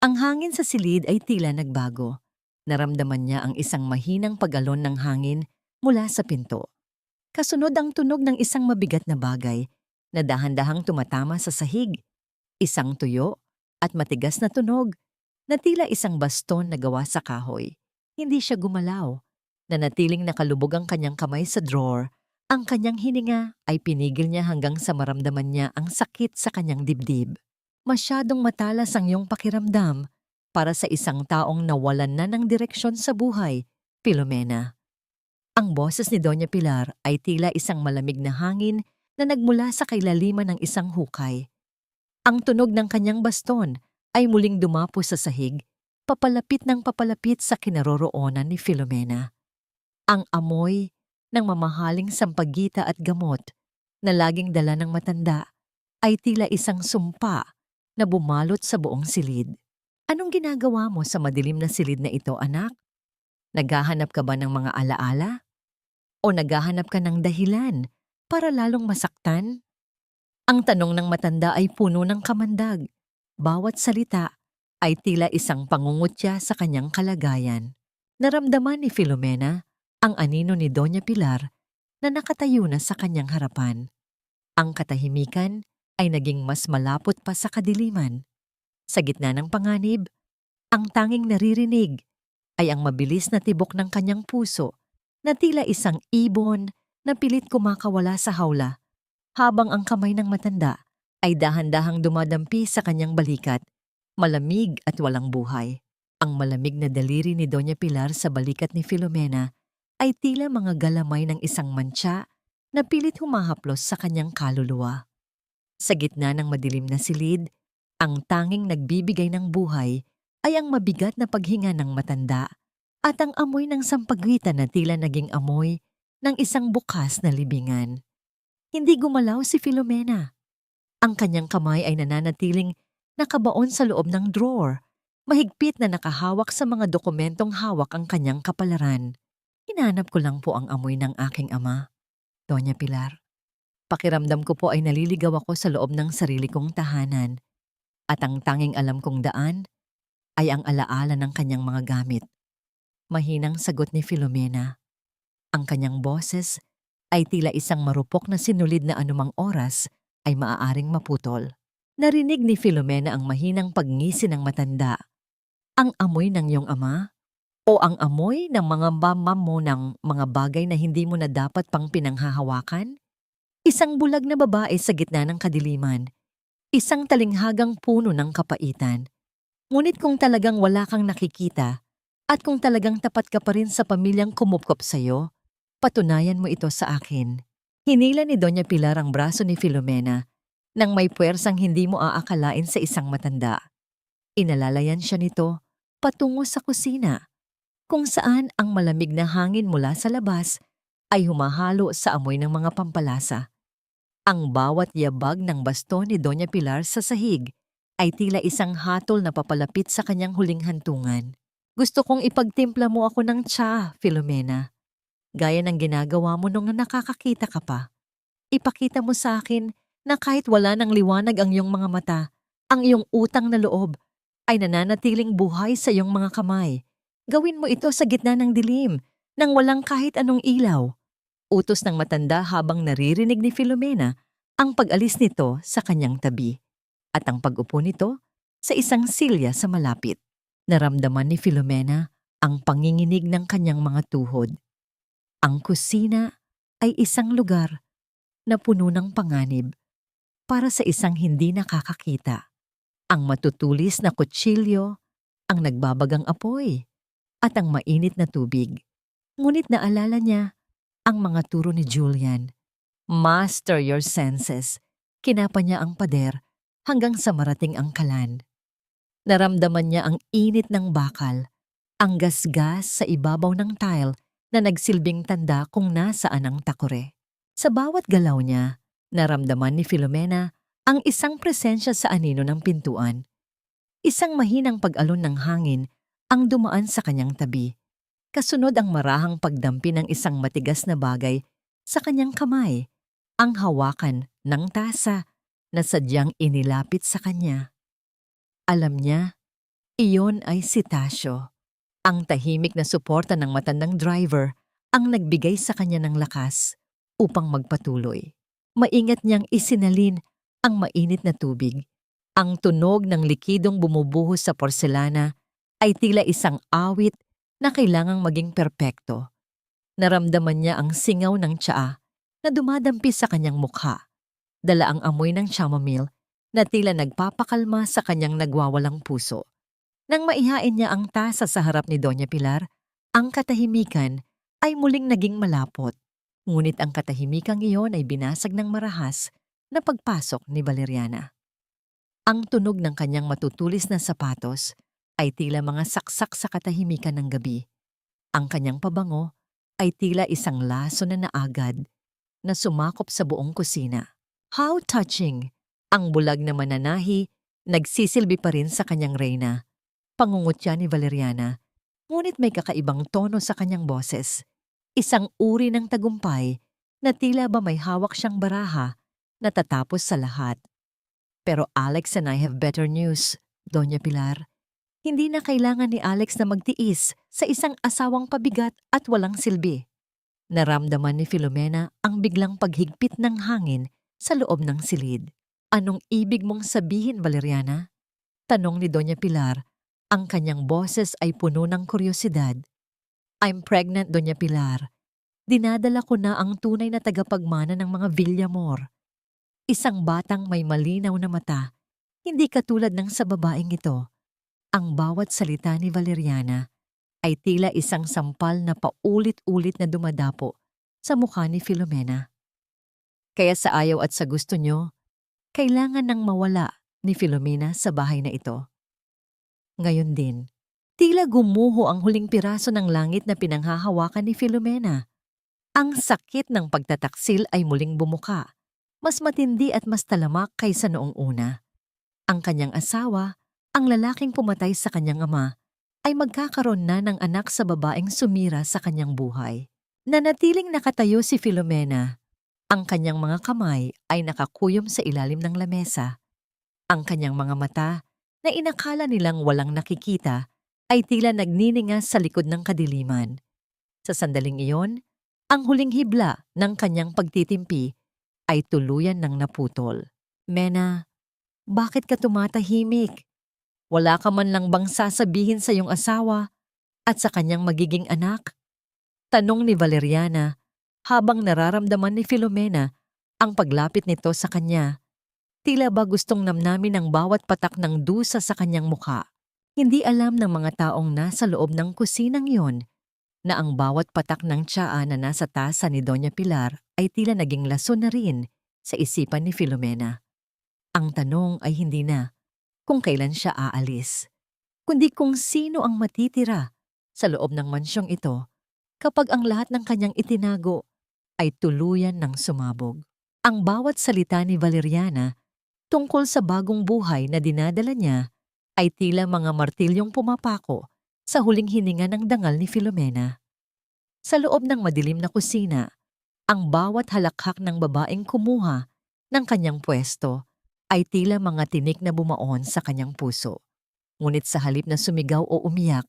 Ang hangin sa silid ay tila nagbago. Naramdaman niya ang isang mahinang pag-alon ng hangin mula sa pinto. Kasunod ang tunog ng isang mabigat na bagay na dahan-dahang tumatama sa sahig. Isang tuyo at matigas na tunog na tila isang baston na gawa sa kahoy. Hindi siya gumalaw. Nanatiling nakalubog ang kanyang kamay sa drawer. Ang kanyang hininga ay pinigil niya hanggang sa maramdaman niya ang sakit sa kanyang dibdib. Masyadong matalas ang iyong pakiramdam para sa isang taong nawalan na ng direksyon sa buhay, Filomena. Ang boses ni Doña Pilar ay tila isang malamig na hangin na nagmula sa kailaliman ng isang hukay. Ang tunog ng kanyang baston ay muling dumapo sa sahig, papalapit ng papalapit sa kinaroroonan ni Filomena. Ang amoy ng mamahaling sampagita at gamot na laging dala ng matanda ay tila isang sumpa na bumalot sa buong silid. Anong ginagawa mo sa madilim na silid na ito, anak? Naghahanap ka ba ng mga alaala? O naghahanap ka ng dahilan para lalong masaktan? Ang tanong ng matanda ay puno ng kamandag. Bawat salita ay tila isang pangungutya sa kanyang kalagayan. Naramdaman ni Filomena ang anino ni Doña Pilar na nakatayo na sa kanyang harapan. Ang katahimikan ay naging mas malapot pa sa kadiliman. Sa gitna ng panganib, ang tanging naririnig ay ang mabilis na tibok ng kanyang puso na tila isang ibon na pilit kumakawala sa hawla, habang ang kamay ng matanda ay dahan-dahang dumadampi sa kanyang balikat, malamig at walang buhay. Ang malamig na daliri ni Doña Pilar sa balikat ni Filomena ay tila mga galamay ng isang mantsa na pilit humahaplos sa kanyang kaluluwa. Sa gitna ng madilim na silid, ang tanging nagbibigay ng buhay ay ang mabigat na paghinga ng matanda at ang amoy ng sampaguita na tila naging amoy ng isang bukas na libingan. Hindi gumalaw si Filomena. Ang kanyang kamay ay nananatiling nakabaon sa loob ng drawer, mahigpit na nakahawak sa mga dokumentong hawak ang kanyang kapalaran. Hinanap ko lang po ang amoy ng aking ama, Doña Pilar. Pakiramdam ko po ay naliligaw ako sa loob ng sarili kong tahanan at ang tanging alam kong daan ay ang alaala ng kanyang mga gamit. Mahinang sagot ni Filomena. Ang kanyang boses ay tila isang marupok na sinulid na anumang oras ay maaaring maputol. Narinig ni Filomena ang mahinang pagngisi ng matanda. Ang amoy ng iyong ama? O ang amoy ng mga mama mo ng mga bagay na hindi mo na dapat pang pinanghahawakan? Isang bulag na babae sa gitna ng kadiliman. Isang talinghagang puno ng kapaitan. Ngunit kung talagang wala kang nakikita, at kung talagang tapat ka pa rin sa pamilyang kumupkop sa'yo, patunayan mo ito sa akin. Hinila ni Doña Pilar ang braso ni Filomena nang may puwersang hindi mo aakalain sa isang matanda. Inalalayan siya nito patungo sa kusina, kung saan ang malamig na hangin mula sa labas ay humahalo sa amoy ng mga pampalasa. Ang bawat yabag ng baston ni Doña Pilar sa sahig ay tila isang hatol na papalapit sa kanyang huling hantungan. Gusto kong ipagtimpla mo ako ng tsa, Filomena. Gaya ng ginagawa mo nung nakakakita ka pa. Ipakita mo sa akin na kahit wala ng liwanag ang iyong mga mata, ang iyong utang na loob ay nananatiling buhay sa iyong mga kamay. Gawin mo ito sa gitna ng dilim, nang walang kahit anong ilaw. Utos ng matanda habang naririnig ni Filomena ang pag-alis nito sa kanyang tabi at ang pag-upo nito sa isang silya sa malapit. Naramdaman ni Filomena ang panginginig ng kanyang mga tuhod. Ang kusina ay isang lugar na puno ng panganib para sa isang hindi nakakakita. Ang matutulis na kutsilyo, ang nagbabagang apoy, at ang mainit na tubig. Ngunit naalala niya ang mga turo ni Julian. Master your senses. Kinapa niya ang pader hanggang sa marating ang kalan. Naramdaman niya ang init ng bakal ang gasgas sa ibabaw ng tile na nagsilbing tanda kung nasaan ang takore. Sa bawat galaw niya, naramdaman ni Filomena ang isang presensya sa anino ng pintuan. Isang mahinang pag-alon ng hangin ang dumaan sa kanyang tabi. Kasunod ang marahang pagdampi ng isang matigas na bagay sa kanyang kamay, ang hawakan ng tasa na sadyang inilapit sa kanya. Alam niya, iyon ay si Tasyo. Ang tahimik na suporta ng matandang driver ang nagbigay sa kanya ng lakas upang magpatuloy. Maingat niyang isinalin ang mainit na tubig. Ang tunog ng likidong bumubuhos sa porselana ay tila isang awit na kailangang maging perpekto. Naramdaman niya ang singaw ng tsaa na dumadampi sa kanyang mukha. Dala ang amoy ng chamomile na tila nagpapakalma sa kanyang nagwawalang puso. Nang maihain niya ang tasa sa harap ni Doña Pilar, ang katahimikan ay muling naging malapot. Ngunit ang katahimikang iyon ay binasag ng marahas na pagpasok ni Valeriana. Ang tunog ng kanyang matutulis na sapatos ay tila mga saksak sa katahimikan ng gabi. Ang kanyang pabango ay tila isang laso na naagad na sumakop sa buong kusina. How touching! Ang bulag na mananahi nagsisilbi pa rin sa kanyang reyna. Pangungutya ni Valeriana, ngunit may kakaibang tono sa kanyang boses. Isang uri ng tagumpay na tila ba may hawak siyang baraha na tatapos sa lahat. Pero Alex and I have better news, Doña Pilar. Hindi na kailangan ni Alex na magtiis sa isang asawang pabigat at walang silbi. Naramdaman ni Filomena ang biglang paghigpit ng hangin sa loob ng silid. Anong ibig mong sabihin, Valeriana? Tanong ni Doña Pilar. Ang kanyang boses ay puno ng kuryosidad. I'm pregnant, Doña Pilar. Dinadala ko na ang tunay na tagapagmana ng mga Villamor. Isang batang may malinaw na mata, hindi katulad ng sa babaeng ito. Ang bawat salita ni Valeriana ay tila isang sampal na paulit-ulit na dumadapo sa mukha ni Filomena. Kaya sa ayaw at sa gusto nyo, kailangan nang mawala ni Filomena sa bahay na ito. Ngayon din, tila gumuho ang huling piraso ng langit na pinanghahawakan ni Filomena. Ang sakit ng pagtataksil ay muling bumuka, mas matindi at mas talamak kaysa noong una. Ang kanyang asawa, ang lalaking pumatay sa kanyang ama, ay magkakaroon na ng anak sa babaeng sumira sa kanyang buhay. Nanatiling nakatayo si Filomena. Ang kanyang mga kamay ay nakakuyom sa ilalim ng lamesa. Ang kanyang mga mata, na inakala nilang walang nakikita, ay tila nagniningas sa likod ng kadiliman. Sa sandaling iyon, ang huling hibla ng kanyang pagtitimpi ay tuluyan ng naputol. Mena, bakit ka tumatahimik? Wala ka man lang bang sasabihin sa iyong asawa at sa kanyang magiging anak? Tanong ni Valeriana habang nararamdaman ni Filomena ang paglapit nito sa kanya. Tila ba gustong namnamin ang bawat patak ng dusa sa kanyang mukha. Hindi alam ng mga taong nasa loob ng kusinang iyon na ang bawat patak ng tsaa na nasa tasa ni Doña Pilar ay tila naging lason na rin sa isipan ni Filomena. Ang tanong ay hindi na kung kailan siya aalis, kundi kung sino ang matitira sa loob ng mansyong ito kapag ang lahat ng kanyang itinago ay tuluyan ng sumabog. Ang bawat salita ni Valeriana tungkol sa bagong buhay na dinadala niya ay tila mga martilyong pumapako sa huling hininga ng dangal ni Filomena. Sa loob ng madilim na kusina, ang bawat halakhak ng babaeng kumuha ng kanyang pwesto ay tila mga tinik na bumaon sa kanyang puso. Ngunit sa halip na sumigaw o umiyak,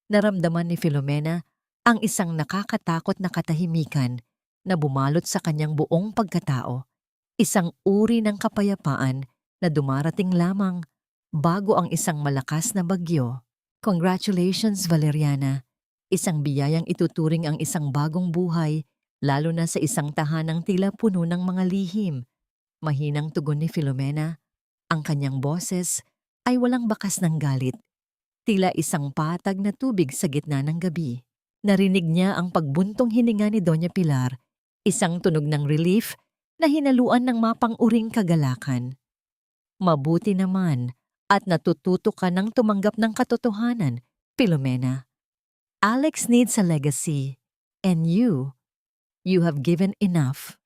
naramdaman ni Filomena ang isang nakakatakot na katahimikan na bumalot sa kanyang buong pagkatao. Isang uri ng kapayapaan na dumarating lamang bago ang isang malakas na bagyo. Congratulations, Valeriana. Isang biyayang ituturing ang isang bagong buhay, lalo na sa isang tahanang tila puno ng mga lihim. Mahinang tugon ni Filomena. Ang kanyang boses ay walang bakas ng galit. Tila isang patag na tubig sa gitna ng gabi. Narinig niya ang pagbuntong hininga ni Doña Pilar, isang tunog ng relief na hinaluan ng mapang-uring kagalakan. Mabuti naman at natututo ka ng tumanggap ng katotohanan, Filomena. Alex needs a legacy. And you have given enough.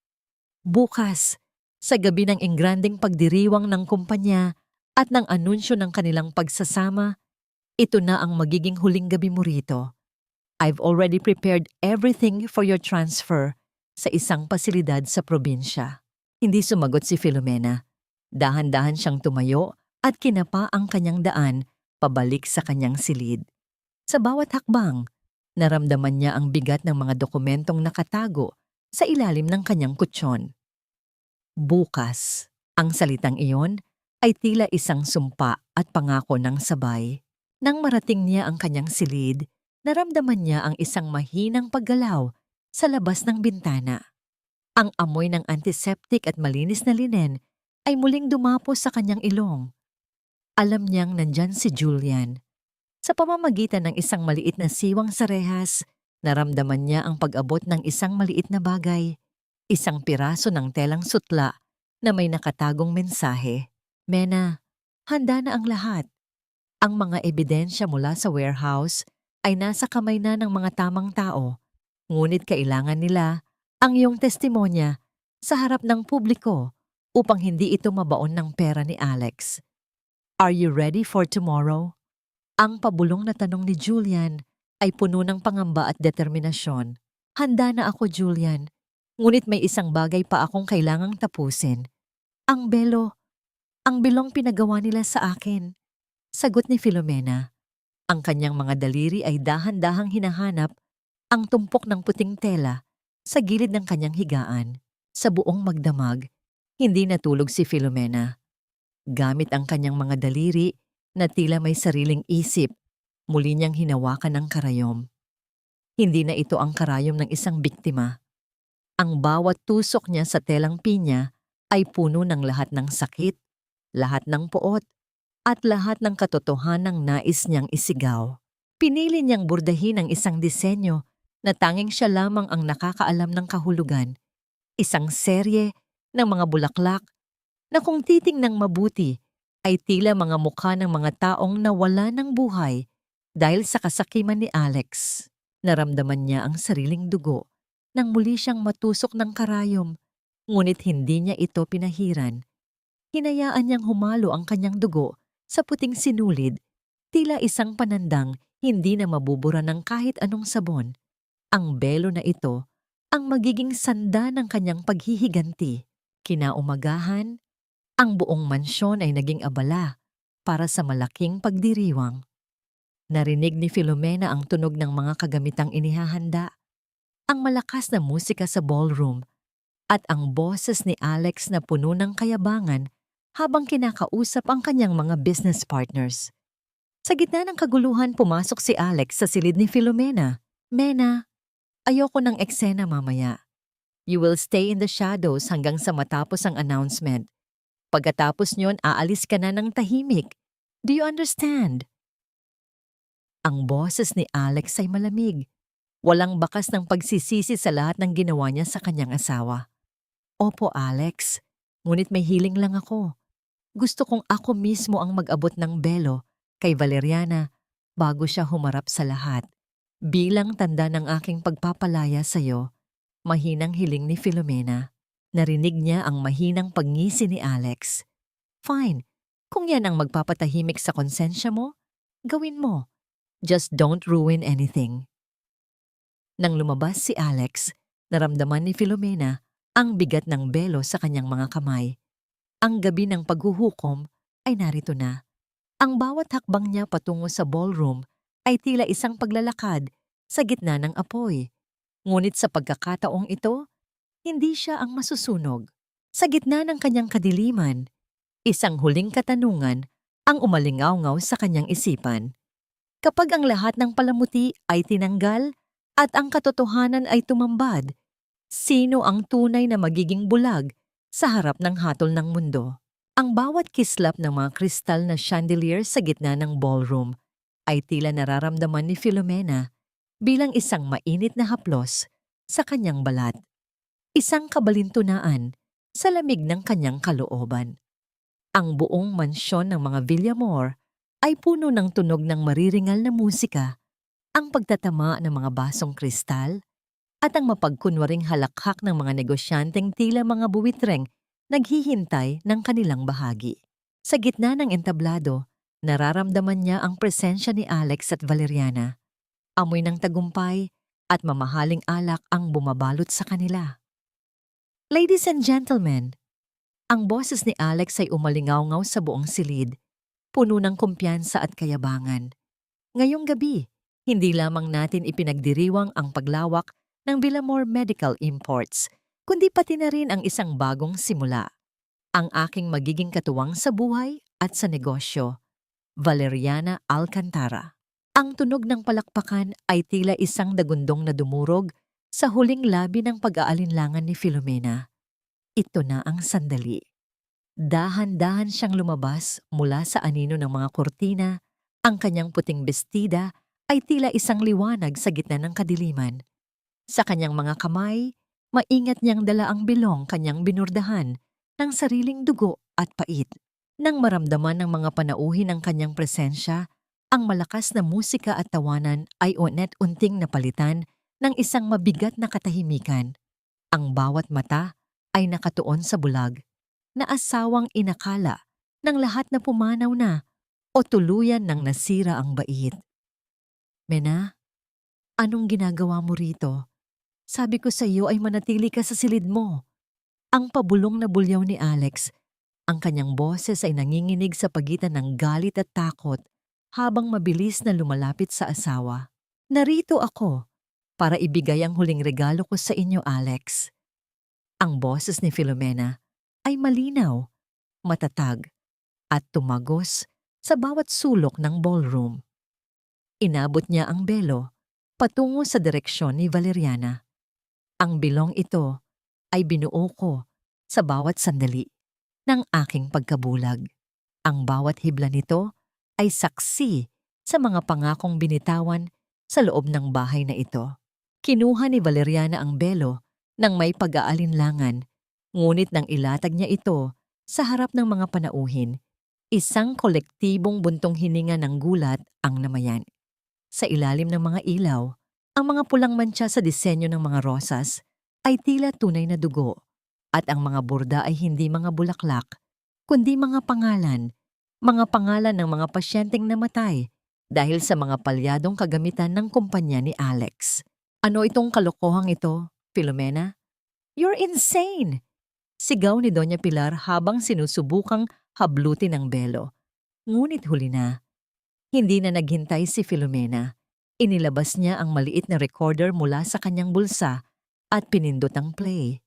Bukas, sa gabi ng ingranding pagdiriwang ng kumpanya at ng anunsyo ng kanilang pagsasama, ito na ang magiging huling gabi mo rito. I've already prepared everything for your transfer sa isang pasilidad sa probinsya. Hindi sumagot si Filomena. Dahan-dahan siyang tumayo at kinapa ang kanyang daan pabalik sa kanyang silid. Sa bawat hakbang, naramdaman niya ang bigat ng mga dokumentong nakatago sa ilalim ng kanyang kutsyon. Bukas, ang salitang iyon ay tila isang sumpa at pangako ng sabay. Nang marating niya ang kanyang silid, naramdaman niya ang isang mahinang paggalaw sa labas ng bintana. Ang amoy ng antiseptic at malinis na linen ay muling dumapos sa kanyang ilong. Alam niyang nandyan si Julian. Sa pamamagitan ng isang maliit na siwang sa rehas, naramdaman niya ang pag-abot ng isang maliit na bagay, isang piraso ng telang sutla na may nakatagong mensahe. Mena, handa na ang lahat. Ang mga ebidensya mula sa warehouse ay nasa kamay na ng mga tamang tao, ngunit kailangan nila ang iyong testimonya sa harap ng publiko upang hindi ito mabaon ng pera ni Alex. Are you ready for tomorrow? Ang pabulong na tanong ni Julian ay puno ng pangamba at determinasyon. Handa na ako, Julian. Ngunit may isang bagay pa akong kailangang tapusin. Ang bilong pinagawa nila sa akin. Sagot ni Filomena. Ang kanyang mga daliri ay dahan-dahang hinahanap ang tumpok ng puting tela sa gilid ng kanyang higaan. Sa buong magdamag, hindi natulog si Filomena. Gamit ang kanyang mga daliri na tila may sariling isip, muli niyang hinawakan ang karayom. Hindi na ito ang karayom ng isang biktima. Ang bawat tusok niya sa telang pinya ay puno ng lahat ng sakit, lahat ng poot, at lahat ng katotohanang nais niyang isigaw. Pinili niyang burdahin ang isang disenyo na tanging siya lamang ang nakakaalam ng kahulugan. Isang serye ng mga bulaklak na kung titingnang mabuti ay tila mga mukha ng mga taong nawala ng buhay dahil sa kasakiman ni Alex. Naramdaman niya ang sariling dugo nang muli siyang matusok ng karayom, ngunit hindi niya ito pinahiran. Hinayaan niyang humalo ang kanyang dugo sa puting sinulid, tila isang panandang hindi na mabubura ng kahit anong sabon. Ang belo na ito ang magiging sanda ng kanyang paghihiganti. Kinaumagahan, ang buong mansyon ay naging abala para sa malaking pagdiriwang. Narinig ni Filomena ang tunog ng mga kagamitang inihahanda, ang malakas na musika sa ballroom, at ang boses ni Alex na puno ng kayabangan habang kinakausap ang kanyang mga business partners. Sa gitna ng kaguluhan, pumasok si Alex sa silid ni Filomena. Mena, ayoko ng eksena mamaya. You will stay in the shadows hanggang sa matapos ang announcement. Pagkatapos nyon, aalis ka na ng tahimik. Do you understand? Ang boses ni Alex ay malamig. Walang bakas ng pagsisisi sa lahat ng ginawa niya sa kanyang asawa. Opo, Alex. Ngunit may hiling lang ako. Gusto kong ako mismo ang mag-abot ng belo kay Valeriana bago siya humarap sa lahat. Bilang tanda ng aking pagpapalaya sa iyo, mahinang hiling ni Filomena. Narinig niya ang mahinang pagngisi ni Alex. Fine, kung yan ang magpapatahimik sa konsensya mo, gawin mo. Just don't ruin anything. Nang lumabas si Alex, naramdaman ni Filomena ang bigat ng belo sa kanyang mga kamay. Ang gabi ng paghuhukom ay narito na. Ang bawat hakbang niya patungo sa ballroom ay tila isang paglalakad sa gitna ng apoy. Ngunit sa pagkakataong ito, hindi siya ang masusunog. Sa gitna ng kanyang kadiliman, isang huling katanungan ang umalingaw-ngaw sa kanyang isipan. Kapag ang lahat ng palamuti ay tinanggal at ang katotohanan ay tumambad, sino ang tunay na magiging bulag sa harap ng hatol ng mundo? Ang bawat kislap ng mga kristal na chandelier sa gitna ng ballroom ay tila nararamdaman ni Filomena bilang isang mainit na haplos sa kanyang balat. Isang kabalintunaan sa lamig ng kanyang kalooban. Ang buong mansyon ng mga Villamor ay puno ng tunog ng mariringal na musika, ang pagtatama ng mga basong kristal, at ang mapagkunwaring halakhak ng mga negosyanteng tila mga buwitreng naghihintay ng kanilang bahagi. Sa gitna ng entablado, nararamdaman niya ang presensya ni Alex at Valeriana. Amoy ng tagumpay at mamahaling alak ang bumabalot sa kanila. Ladies and gentlemen, ang boses ni Alex ay umalingaw-ngaw sa buong silid, puno ng kumpiyansa at kayabangan. Ngayong gabi, hindi lamang natin ipinagdiriwang ang paglawak ng Villamor Medical Imports, kundi pati na rin ang isang bagong simula. Ang aking magiging katuwang sa buhay at sa negosyo, Valeriana Alcantara. Ang tunog ng palakpakan ay tila isang dagundong na dumurog sa huling labi ng pag-aalinlangan ni Filomena. Ito na ang sandali. Dahan-dahan siyang lumabas mula sa anino ng mga kurtina. Ang kanyang puting bestida ay tila isang liwanag sa gitna ng kadiliman. Sa kanyang mga kamay, maingat niyang dala ang bilong kanyang binurdahan ng sariling dugo at pait. Nang maramdaman ng mga panauhin ang kanyang presensya, ang malakas na musika at tawanan ay unet-unting napalitan ng isang mabigat na katahimikan. Ang bawat mata ay nakatuon sa bulag, na asawang inakala ng lahat na pumanaw na o tuluyan ng nasira ang bait. Mena, anong ginagawa mo rito? Sabi ko sa iyo ay manatili ka sa silid mo. Ang pabulong na bulyaw ni Alex, ang kanyang boses ay nanginginig sa pagitan ng galit at takot habang mabilis na lumalapit sa asawa. Narito ako para ibigay ang huling regalo ko sa inyo, Alex. Ang boses ni Filomena ay malinaw, matatag, at tumagos sa bawat sulok ng ballroom. Inabot niya ang belo patungo sa direksyon ni Valeriana. Ang bilong ito ay binuo ko sa bawat sandali ng aking pagkabulag. Ang bawat hibla nito ay saksi sa mga pangakong binitawan sa loob ng bahay na ito. Kinuha ni Valeriana ang belo nang may pag-aalinlangan, ngunit nang ilatag niya ito sa harap ng mga panauhin, isang kolektibong buntong hininga ng gulat ang namayan. Sa ilalim ng mga ilaw, ang mga pulang mantsa sa disenyo ng mga rosas ay tila tunay na dugo, at ang mga burda ay hindi mga bulaklak, kundi mga pangalan ng mga pasyenteng namatay dahil sa mga palyadong kagamitan ng kumpanya ni Alex. Ano itong kalokohang ito, Filomena? You're insane! Sigaw ni Doña Pilar habang sinusubukang hablutin ang belo. Ngunit huli na. Hindi na naghintay si Filomena. Inilabas niya ang maliit na recorder mula sa kanyang bulsa at pinindot ang play.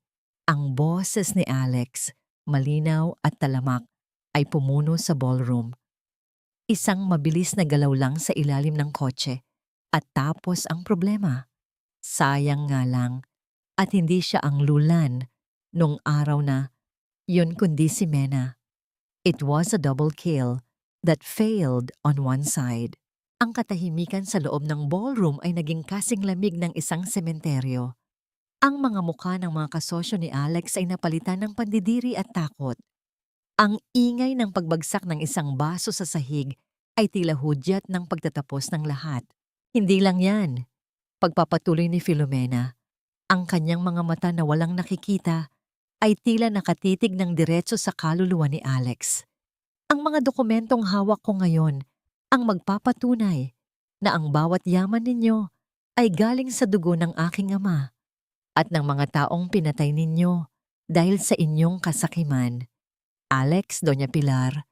Ang boses ni Alex, malinaw at talamak, ay pumuno sa ballroom. Isang mabilis na galaw lang sa ilalim ng kotse at tapos ang problema. Sayang nga lang at hindi siya ang lulan nung araw na yun kundi si Mena. It was a double kill that failed on one side. Ang katahimikan sa loob ng ballroom ay naging kasing lamig ng isang sementeryo. Ang mga mukha ng mga kasosyo ni Alex ay napalitan ng pandidiri at takot. Ang ingay ng pagbagsak ng isang baso sa sahig ay tila hudyat ng pagtatapos ng lahat. Hindi lang yan. Pagpapatuloy ni Filomena, ang kanyang mga mata na walang nakikita ay tila nakatitig ng diretso sa kaluluwa ni Alex. Ang mga dokumentong hawak ko ngayon ang magpapatunay na ang bawat yaman ninyo ay galing sa dugo ng aking ama at ng mga taong pinatay ninyo dahil sa inyong kasakiman. Alex, Doña Pilar,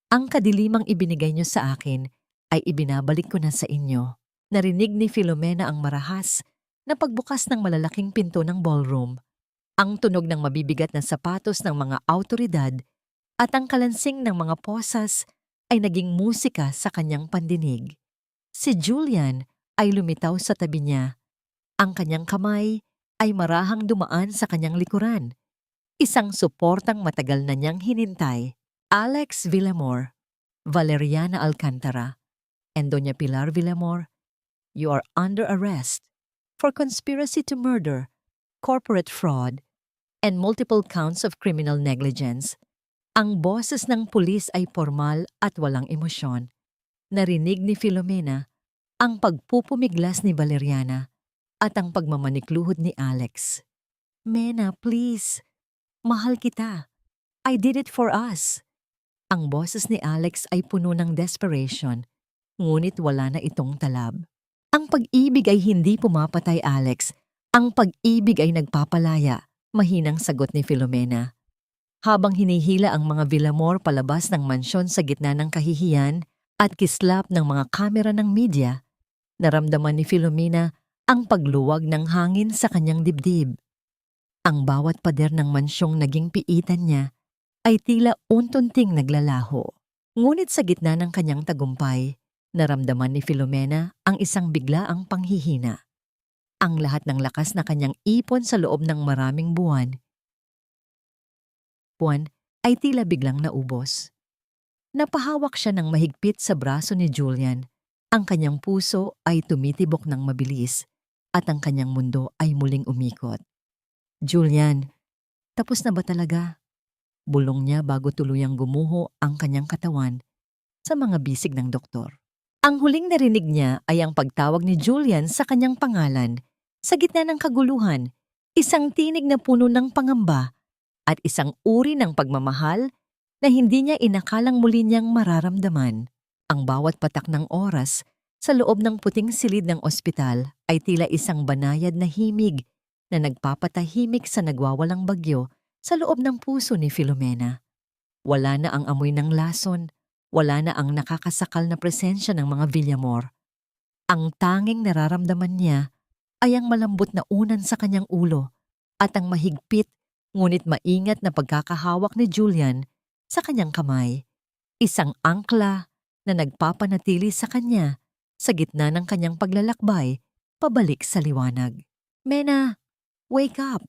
ang kadilimang ibinigay niyo sa akin ay ibinabalik ko na sa inyo. Narinig ni Filomena ang marahas na pagbukas ng malalaking pinto ng ballroom, ang tunog ng mabibigat na sapatos ng mga awtoridad at ang kalansing ng mga posas ay naging musika sa kanyang pandinig. Si Julian ay lumitaw sa tabi niya. Ang kanyang kamay ay marahang dumaan sa kanyang likuran. Isang suportang matagal na niyang hinintay. Alex Villamor, Valeriana Alcantara, and Doña Pilar Villamor, you are under arrest for conspiracy to murder, corporate fraud, and multiple counts of criminal negligence. Ang boses ng pulis ay formal at walang emosyon. Narinig ni Filomena ang pagpupumiglas ni Valeriana at ang pagmamanikluhod ni Alex. Mena, please. Mahal kita. I did it for us. Ang boses ni Alex ay puno ng desperation, ngunit wala na itong talab. Ang pag-ibig ay hindi pumapatay, Alex. Ang pag-ibig ay nagpapalaya, mahinang sagot ni Filomena. Habang hinihila ang mga Villamor palabas ng mansyon sa gitna ng kahihiyan at kislap ng mga kamera ng media, naramdaman ni Filomena ang pagluwag ng hangin sa kanyang dibdib. Ang bawat pader ng mansyong naging piitan niya ay tila untunting naglalaho. Ngunit sa gitna ng kanyang tagumpay, naramdaman ni Filomena ang isang biglaang panghihina. Ang lahat ng lakas na kanyang ipon sa loob ng maraming buwan ay tila biglang naubos. Napahawak siya ng mahigpit sa braso ni Julian. Ang kanyang puso ay tumitibok ng mabilis at ang kanyang mundo ay muling umikot. Julian, tapos na ba talaga? Bulong niya bago tuluyang gumuho ang kanyang katawan sa mga bisig ng doktor. Ang huling narinig niya ay ang pagtawag ni Julian sa kanyang pangalan. Sa gitna ng kaguluhan, isang tinig na puno ng pangamba at isang uri ng pagmamahal na hindi niya inakalang muli niyang mararamdaman. Ang bawat patak ng oras sa loob ng puting silid ng ospital ay tila isang banayad na himig na nagpapatahimik sa nagwawalang bagyo sa loob ng puso ni Filomena. Wala na ang amoy ng lason, wala na ang nakakasakal na presensya ng mga Villamor. Ang tanging nararamdaman niya ay ang malambot na unan sa kanyang ulo at ang mahigpit ngunit maingat na pagkakahawak ni Julian sa kanyang kamay. Isang angkla na nagpapanatili sa kanya sa gitna ng kanyang paglalakbay pabalik sa liwanag. Mena, wake up!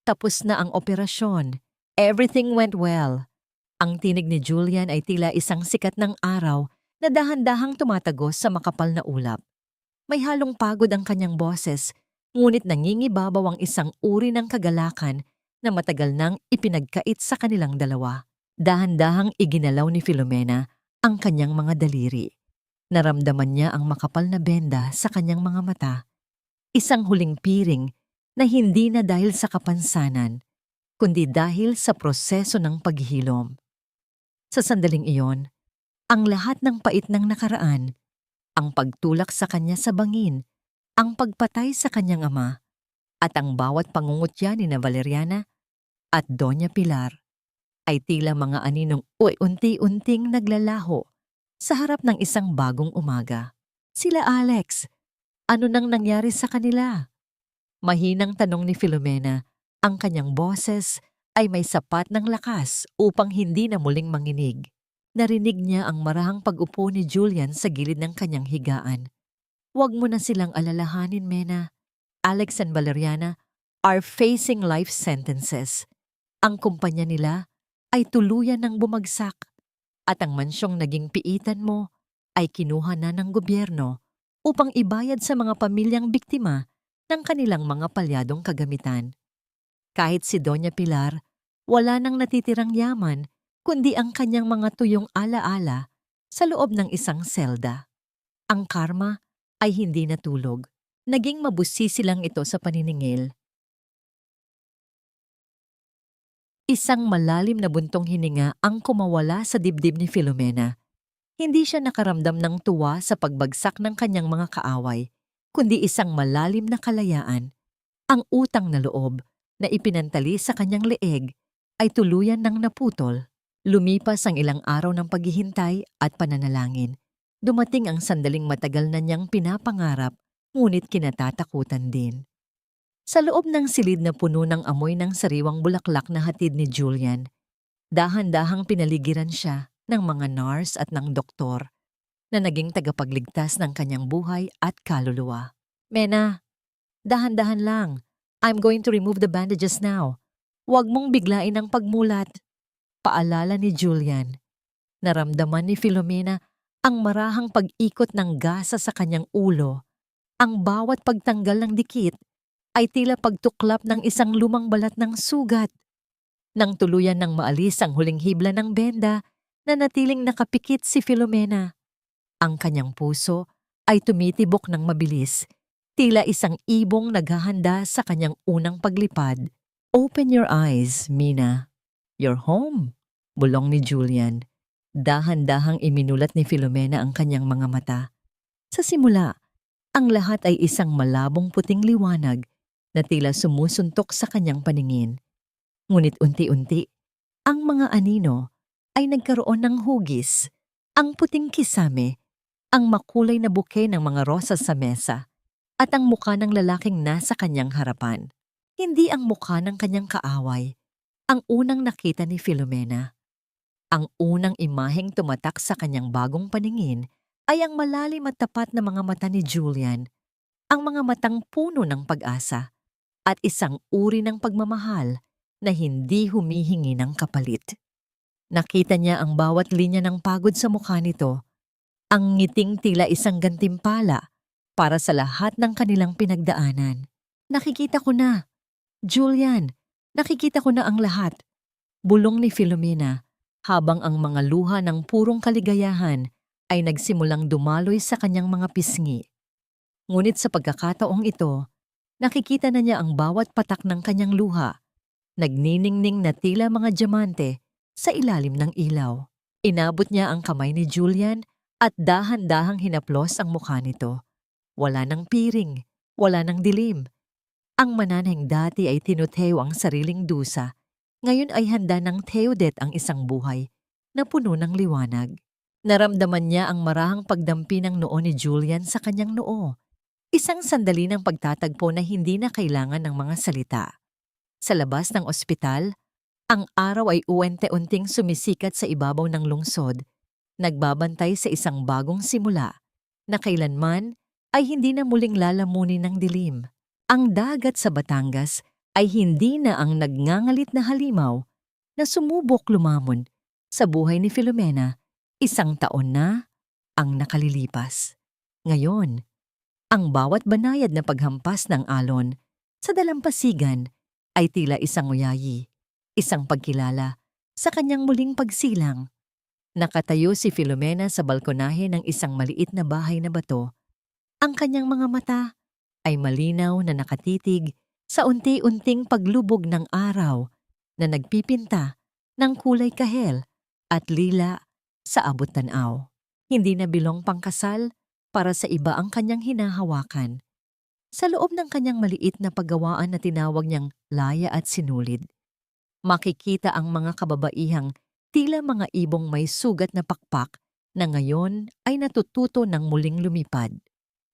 Tapos na ang operasyon. Everything went well. Ang tinig ni Julian ay tila isang sikat ng araw na dahan-dahang tumatagos sa makapal na ulap. May halong pagod ang kanyang boses, ngunit nangingibabaw ang isang uri ng kagalakan na matagal nang ipinagkait sa kanilang dalawa. Dahan-dahang iginalaw ni Filomena ang kanyang mga daliri. Naramdaman niya ang makapal na benda sa kanyang mga mata. Isang huling piring na hindi na dahil sa kapansanan, kundi dahil sa proseso ng paghihilom. Sa sandaling iyon, ang lahat ng pait ng nakaraan, ang pagtulak sa kanya sa bangin, ang pagpatay sa kanyang ama, at ang bawat pangungutya ni na Valeriana at Doña Pilar, ay tila mga aninong unti-unting naglalaho sa harap ng isang bagong umaga. Sila Alex, ano nang nangyari sa kanila? Mahinang tanong ni Filomena, ang kanyang boses ay may sapat ng lakas upang hindi na muling manginig. Narinig niya ang marahang pag-upo ni Julian sa gilid ng kanyang higaan. Huwag mo na silang alalahanin, Mena. Alex and Valeriana are facing life sentences. Ang kumpanya nila ay tuluyan ng bumagsak at ang mansyong naging piitan mo ay kinuha na ng gobyerno upang ibayad sa mga pamilyang biktima ng kanilang mga palyadong kagamitan. Kahit si Doña Pilar, wala nang natitirang yaman kundi ang kanyang mga tuyong alaala sa loob ng isang selda. Ang karma ay hindi natulog. Naging mabusisi lang ito sa paniningil. Isang malalim na buntong hininga ang kumawala sa dibdib ni Filomena. Hindi siya nakaramdam ng tuwa sa pagbagsak ng kanyang mga kaaway, kundi isang malalim na kalayaan. Ang utang na loob na ipinantali sa kanyang leeg ay tuluyan ng naputol. Lumipas ang ilang araw ng paghihintay at pananalangin. Dumating ang sandaling matagal na niyang pinapangarap, ngunit kinatatakutan din. Sa loob ng silid na puno ng amoy ng sariwang bulaklak na hatid ni Julian, dahan-dahang pinaligiran siya ng mga nurse at ng doktor na naging tagapagligtas ng kanyang buhay at kaluluwa. Mena, dahan-dahan lang. I'm going to remove the bandages now. Huwag mong biglain ang pagmulat. Paalala ni Julian. Naramdaman ni Filomena ang marahang pag-ikot ng gasa sa kanyang ulo. Ang bawat pagtanggal ng dikit ay tila pagtuklap ng isang lumang balat ng sugat. Nang tuluyan ng maalis ang huling hibla ng benda, nanatiling nakapikit si Filomena. Ang kanyang puso ay tumitibok ng mabilis, tila isang ibong naghahanda sa kanyang unang paglipad. "Open your eyes, Mina. You're home," bulong ni Julian. Dahan-dahang iminulat ni Filomena ang kanyang mga mata. Sa simula, ang lahat ay isang malabong puting liwanag na tila sumusuntok sa kanyang paningin. Ngunit unti-unti, ang mga anino ay nagkaroon ng hugis, ang puting kisame, ang makulay na buke ng mga rosas sa mesa, at ang mukha ng lalaking nasa kanyang harapan. Hindi ang mukha ng kanyang kaaway, ang unang nakita ni Filomena. Ang unang imaheng tumatak sa kanyang bagong paningin ay ang malalim at tapat na mga mata ni Julian, ang mga matang puno ng pag-asa at isang uri ng pagmamahal na hindi humihingi ng kapalit. Nakita niya ang bawat linya ng pagod sa mukha nito, ang ngiting tila isang gantimpala para sa lahat ng kanilang pinagdaanan. "Nakikita ko na, Julian, nakikita ko na ang lahat," bulong ni Filomena habang ang mga luha ng purong kaligayahan ay nagsimulang dumaloy sa kanyang mga pisngi. Ngunit sa pagkakataong ito, nakikita na niya ang bawat patak ng kanyang luha, nagniningning na tila mga diamante sa ilalim ng ilaw. Inabot niya ang kamay ni Julian at dahan-dahang hinaplos ang mukha nito. Wala ng piring, wala ng dilim. Ang mananahing dati ay tinuteo ang sariling dusa, ngayon ay handa ng Theodet ang isang buhay na puno ng liwanag. Naramdaman niya ang marahang pagdampi ng noo ni Julian sa kanyang noo. Isang sandali ng pagtatagpo na hindi na kailangan ng mga salita. Sa labas ng ospital, ang araw ay uwente-unting sumisikat sa ibabaw ng lungsod, nagbabantay sa isang bagong simula na kailanman ay hindi na muling lalamunin ng dilim. Ang dagat sa Batangas ay hindi na ang nagngangalit na halimaw na sumubok lumamon sa buhay ni Filomena. 1 taon na ang nakalilipas. Ngayon, ang bawat banayad na paghampas ng alon sa dalampasigan ay tila isang uyayi, isang pagkilala sa kanyang muling pagsilang. Nakatayo si Filomena sa balkonahe ng isang maliit na bahay na bato. Ang kanyang mga mata ay malinaw na nakatitig sa unti-unting paglubog ng araw na nagpipinta ng kulay kahel at lila sa abot tanaw. Hindi na bilong pangkasal para sa iba ang kanyang hinahawakan. Sa loob ng kanyang maliit na paggawaan na tinawag niyang laya at sinulid, makikita ang mga kababaihang tila mga ibong may sugat na pakpak na ngayon ay natututo ng muling lumipad.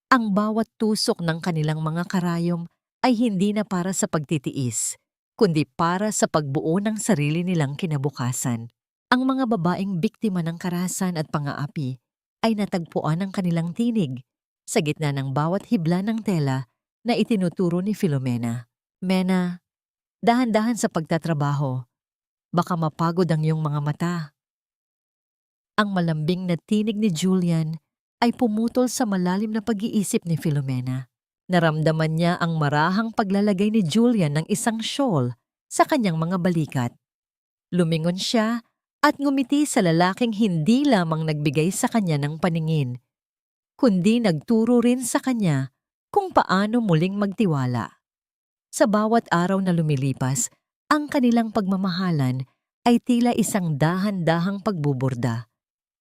Ang bawat tusok ng kanilang mga karayom ay hindi na para sa pagtitiis, kundi para sa pagbuo ng sarili nilang kinabukasan. Ang mga babaeng biktima ng karahasan at pang-aapi ay natagpuan ng kanilang tinig sa gitna ng bawat hibla ng tela na itinuturo ni Filomena. "Mena, dahan-dahan sa pagtatrabaho. Baka mapagod ang iyong mga mata." Ang malambing na tinig ni Julian ay pumutol sa malalim na pag-iisip ni Filomena. Naramdaman niya ang marahang paglalagay ni Julian ng isang shawl sa kanyang mga balikat. Lumingon siya at ngumiti sa lalaking hindi lamang nagbigay sa kanya ng paningin, kundi nagturo rin sa kanya kung paano muling magtiwala. Sa bawat araw na lumilipas, ang kanilang pagmamahalan ay tila isang dahan-dahang pagbuburda.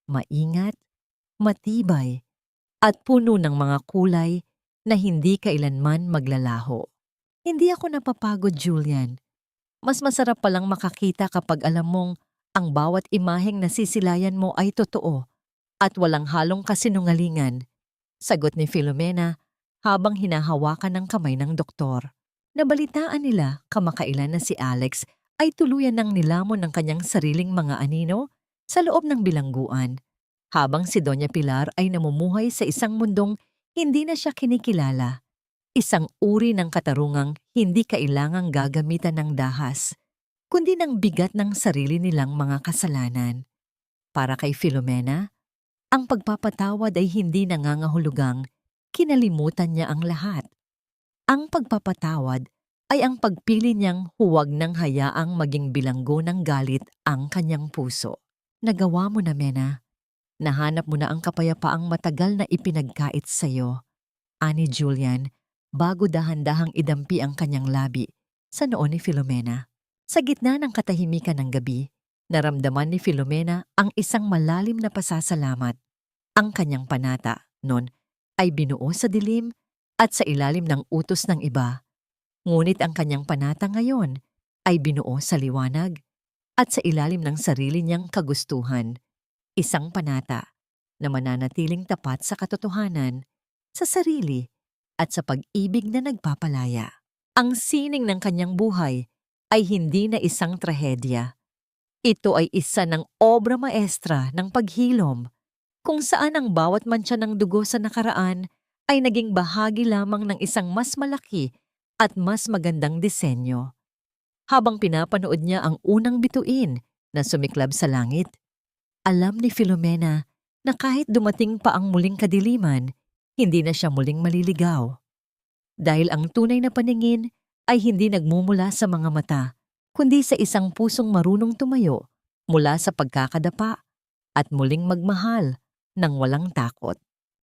Maingat, matibay, at puno ng mga kulay na hindi kailanman maglalaho. "Hindi ako napapagod, Julian. Mas masarap palang makakita kapag alam mong ang bawat imaheng nasisilayan mo ay totoo at walang halong kasinungalingan," sagot ni Filomena habang hinahawakan ng kamay ng doktor. Nabalitaan nila kamakailan na si Alex ay tuluyan ng nilamon ng kanyang sariling mga anino sa loob ng bilangguan, habang si Doña Pilar ay namumuhay sa isang mundong hindi na siya kinikilala, isang uri ng katarungang hindi kailangang gagamitan ng dahas, kundi ng bigat ng sarili nilang mga kasalanan. Para kay Filomena, ang pagpapatawad ay hindi nangangahulugang kinalimutan niya ang lahat. Ang pagpapatawad ay ang pagpili niyang huwag nang hayaang maging bilanggo ng galit ang kanyang puso. "Nagawa mo na, Mena. Nahanap mo na ang kapayapaang matagal na ipinagkait sa'yo, ani Julian, bago dahan-dahang idampi ang kanyang labi sa noo ni Filomena. Sa gitna ng katahimikan ng gabi, naramdaman ni Filomena ang isang malalim na pasasalamat. Ang kanyang panata noon ay binuo sa dilim at sa ilalim ng utos ng iba. Ngunit ang kanyang panata ngayon ay binuo sa liwanag at sa ilalim ng sarili niyang kagustuhan. Isang panata na mananatiling tapat sa katotohanan, sa sarili, at sa pag-ibig na nagpapalaya. Ang sining ng kanyang buhay ay hindi na isang trahedya. Ito ay isa ng obra maestra ng paghilom, kung saan ang bawat mantsa ng dugo sa nakaraan ay naging bahagi lamang ng isang mas malaki at mas magandang disenyo. Habang pinapanood niya ang unang bituin na sumiklab sa langit, alam ni Filomena na kahit dumating pa ang muling kadiliman, hindi na siya muling maliligaw. Dahil ang tunay na paningin ay hindi nagmumula sa mga mata, kundi sa isang pusong marunong tumayo mula sa pagkakadapa at muling magmahal ng walang takot.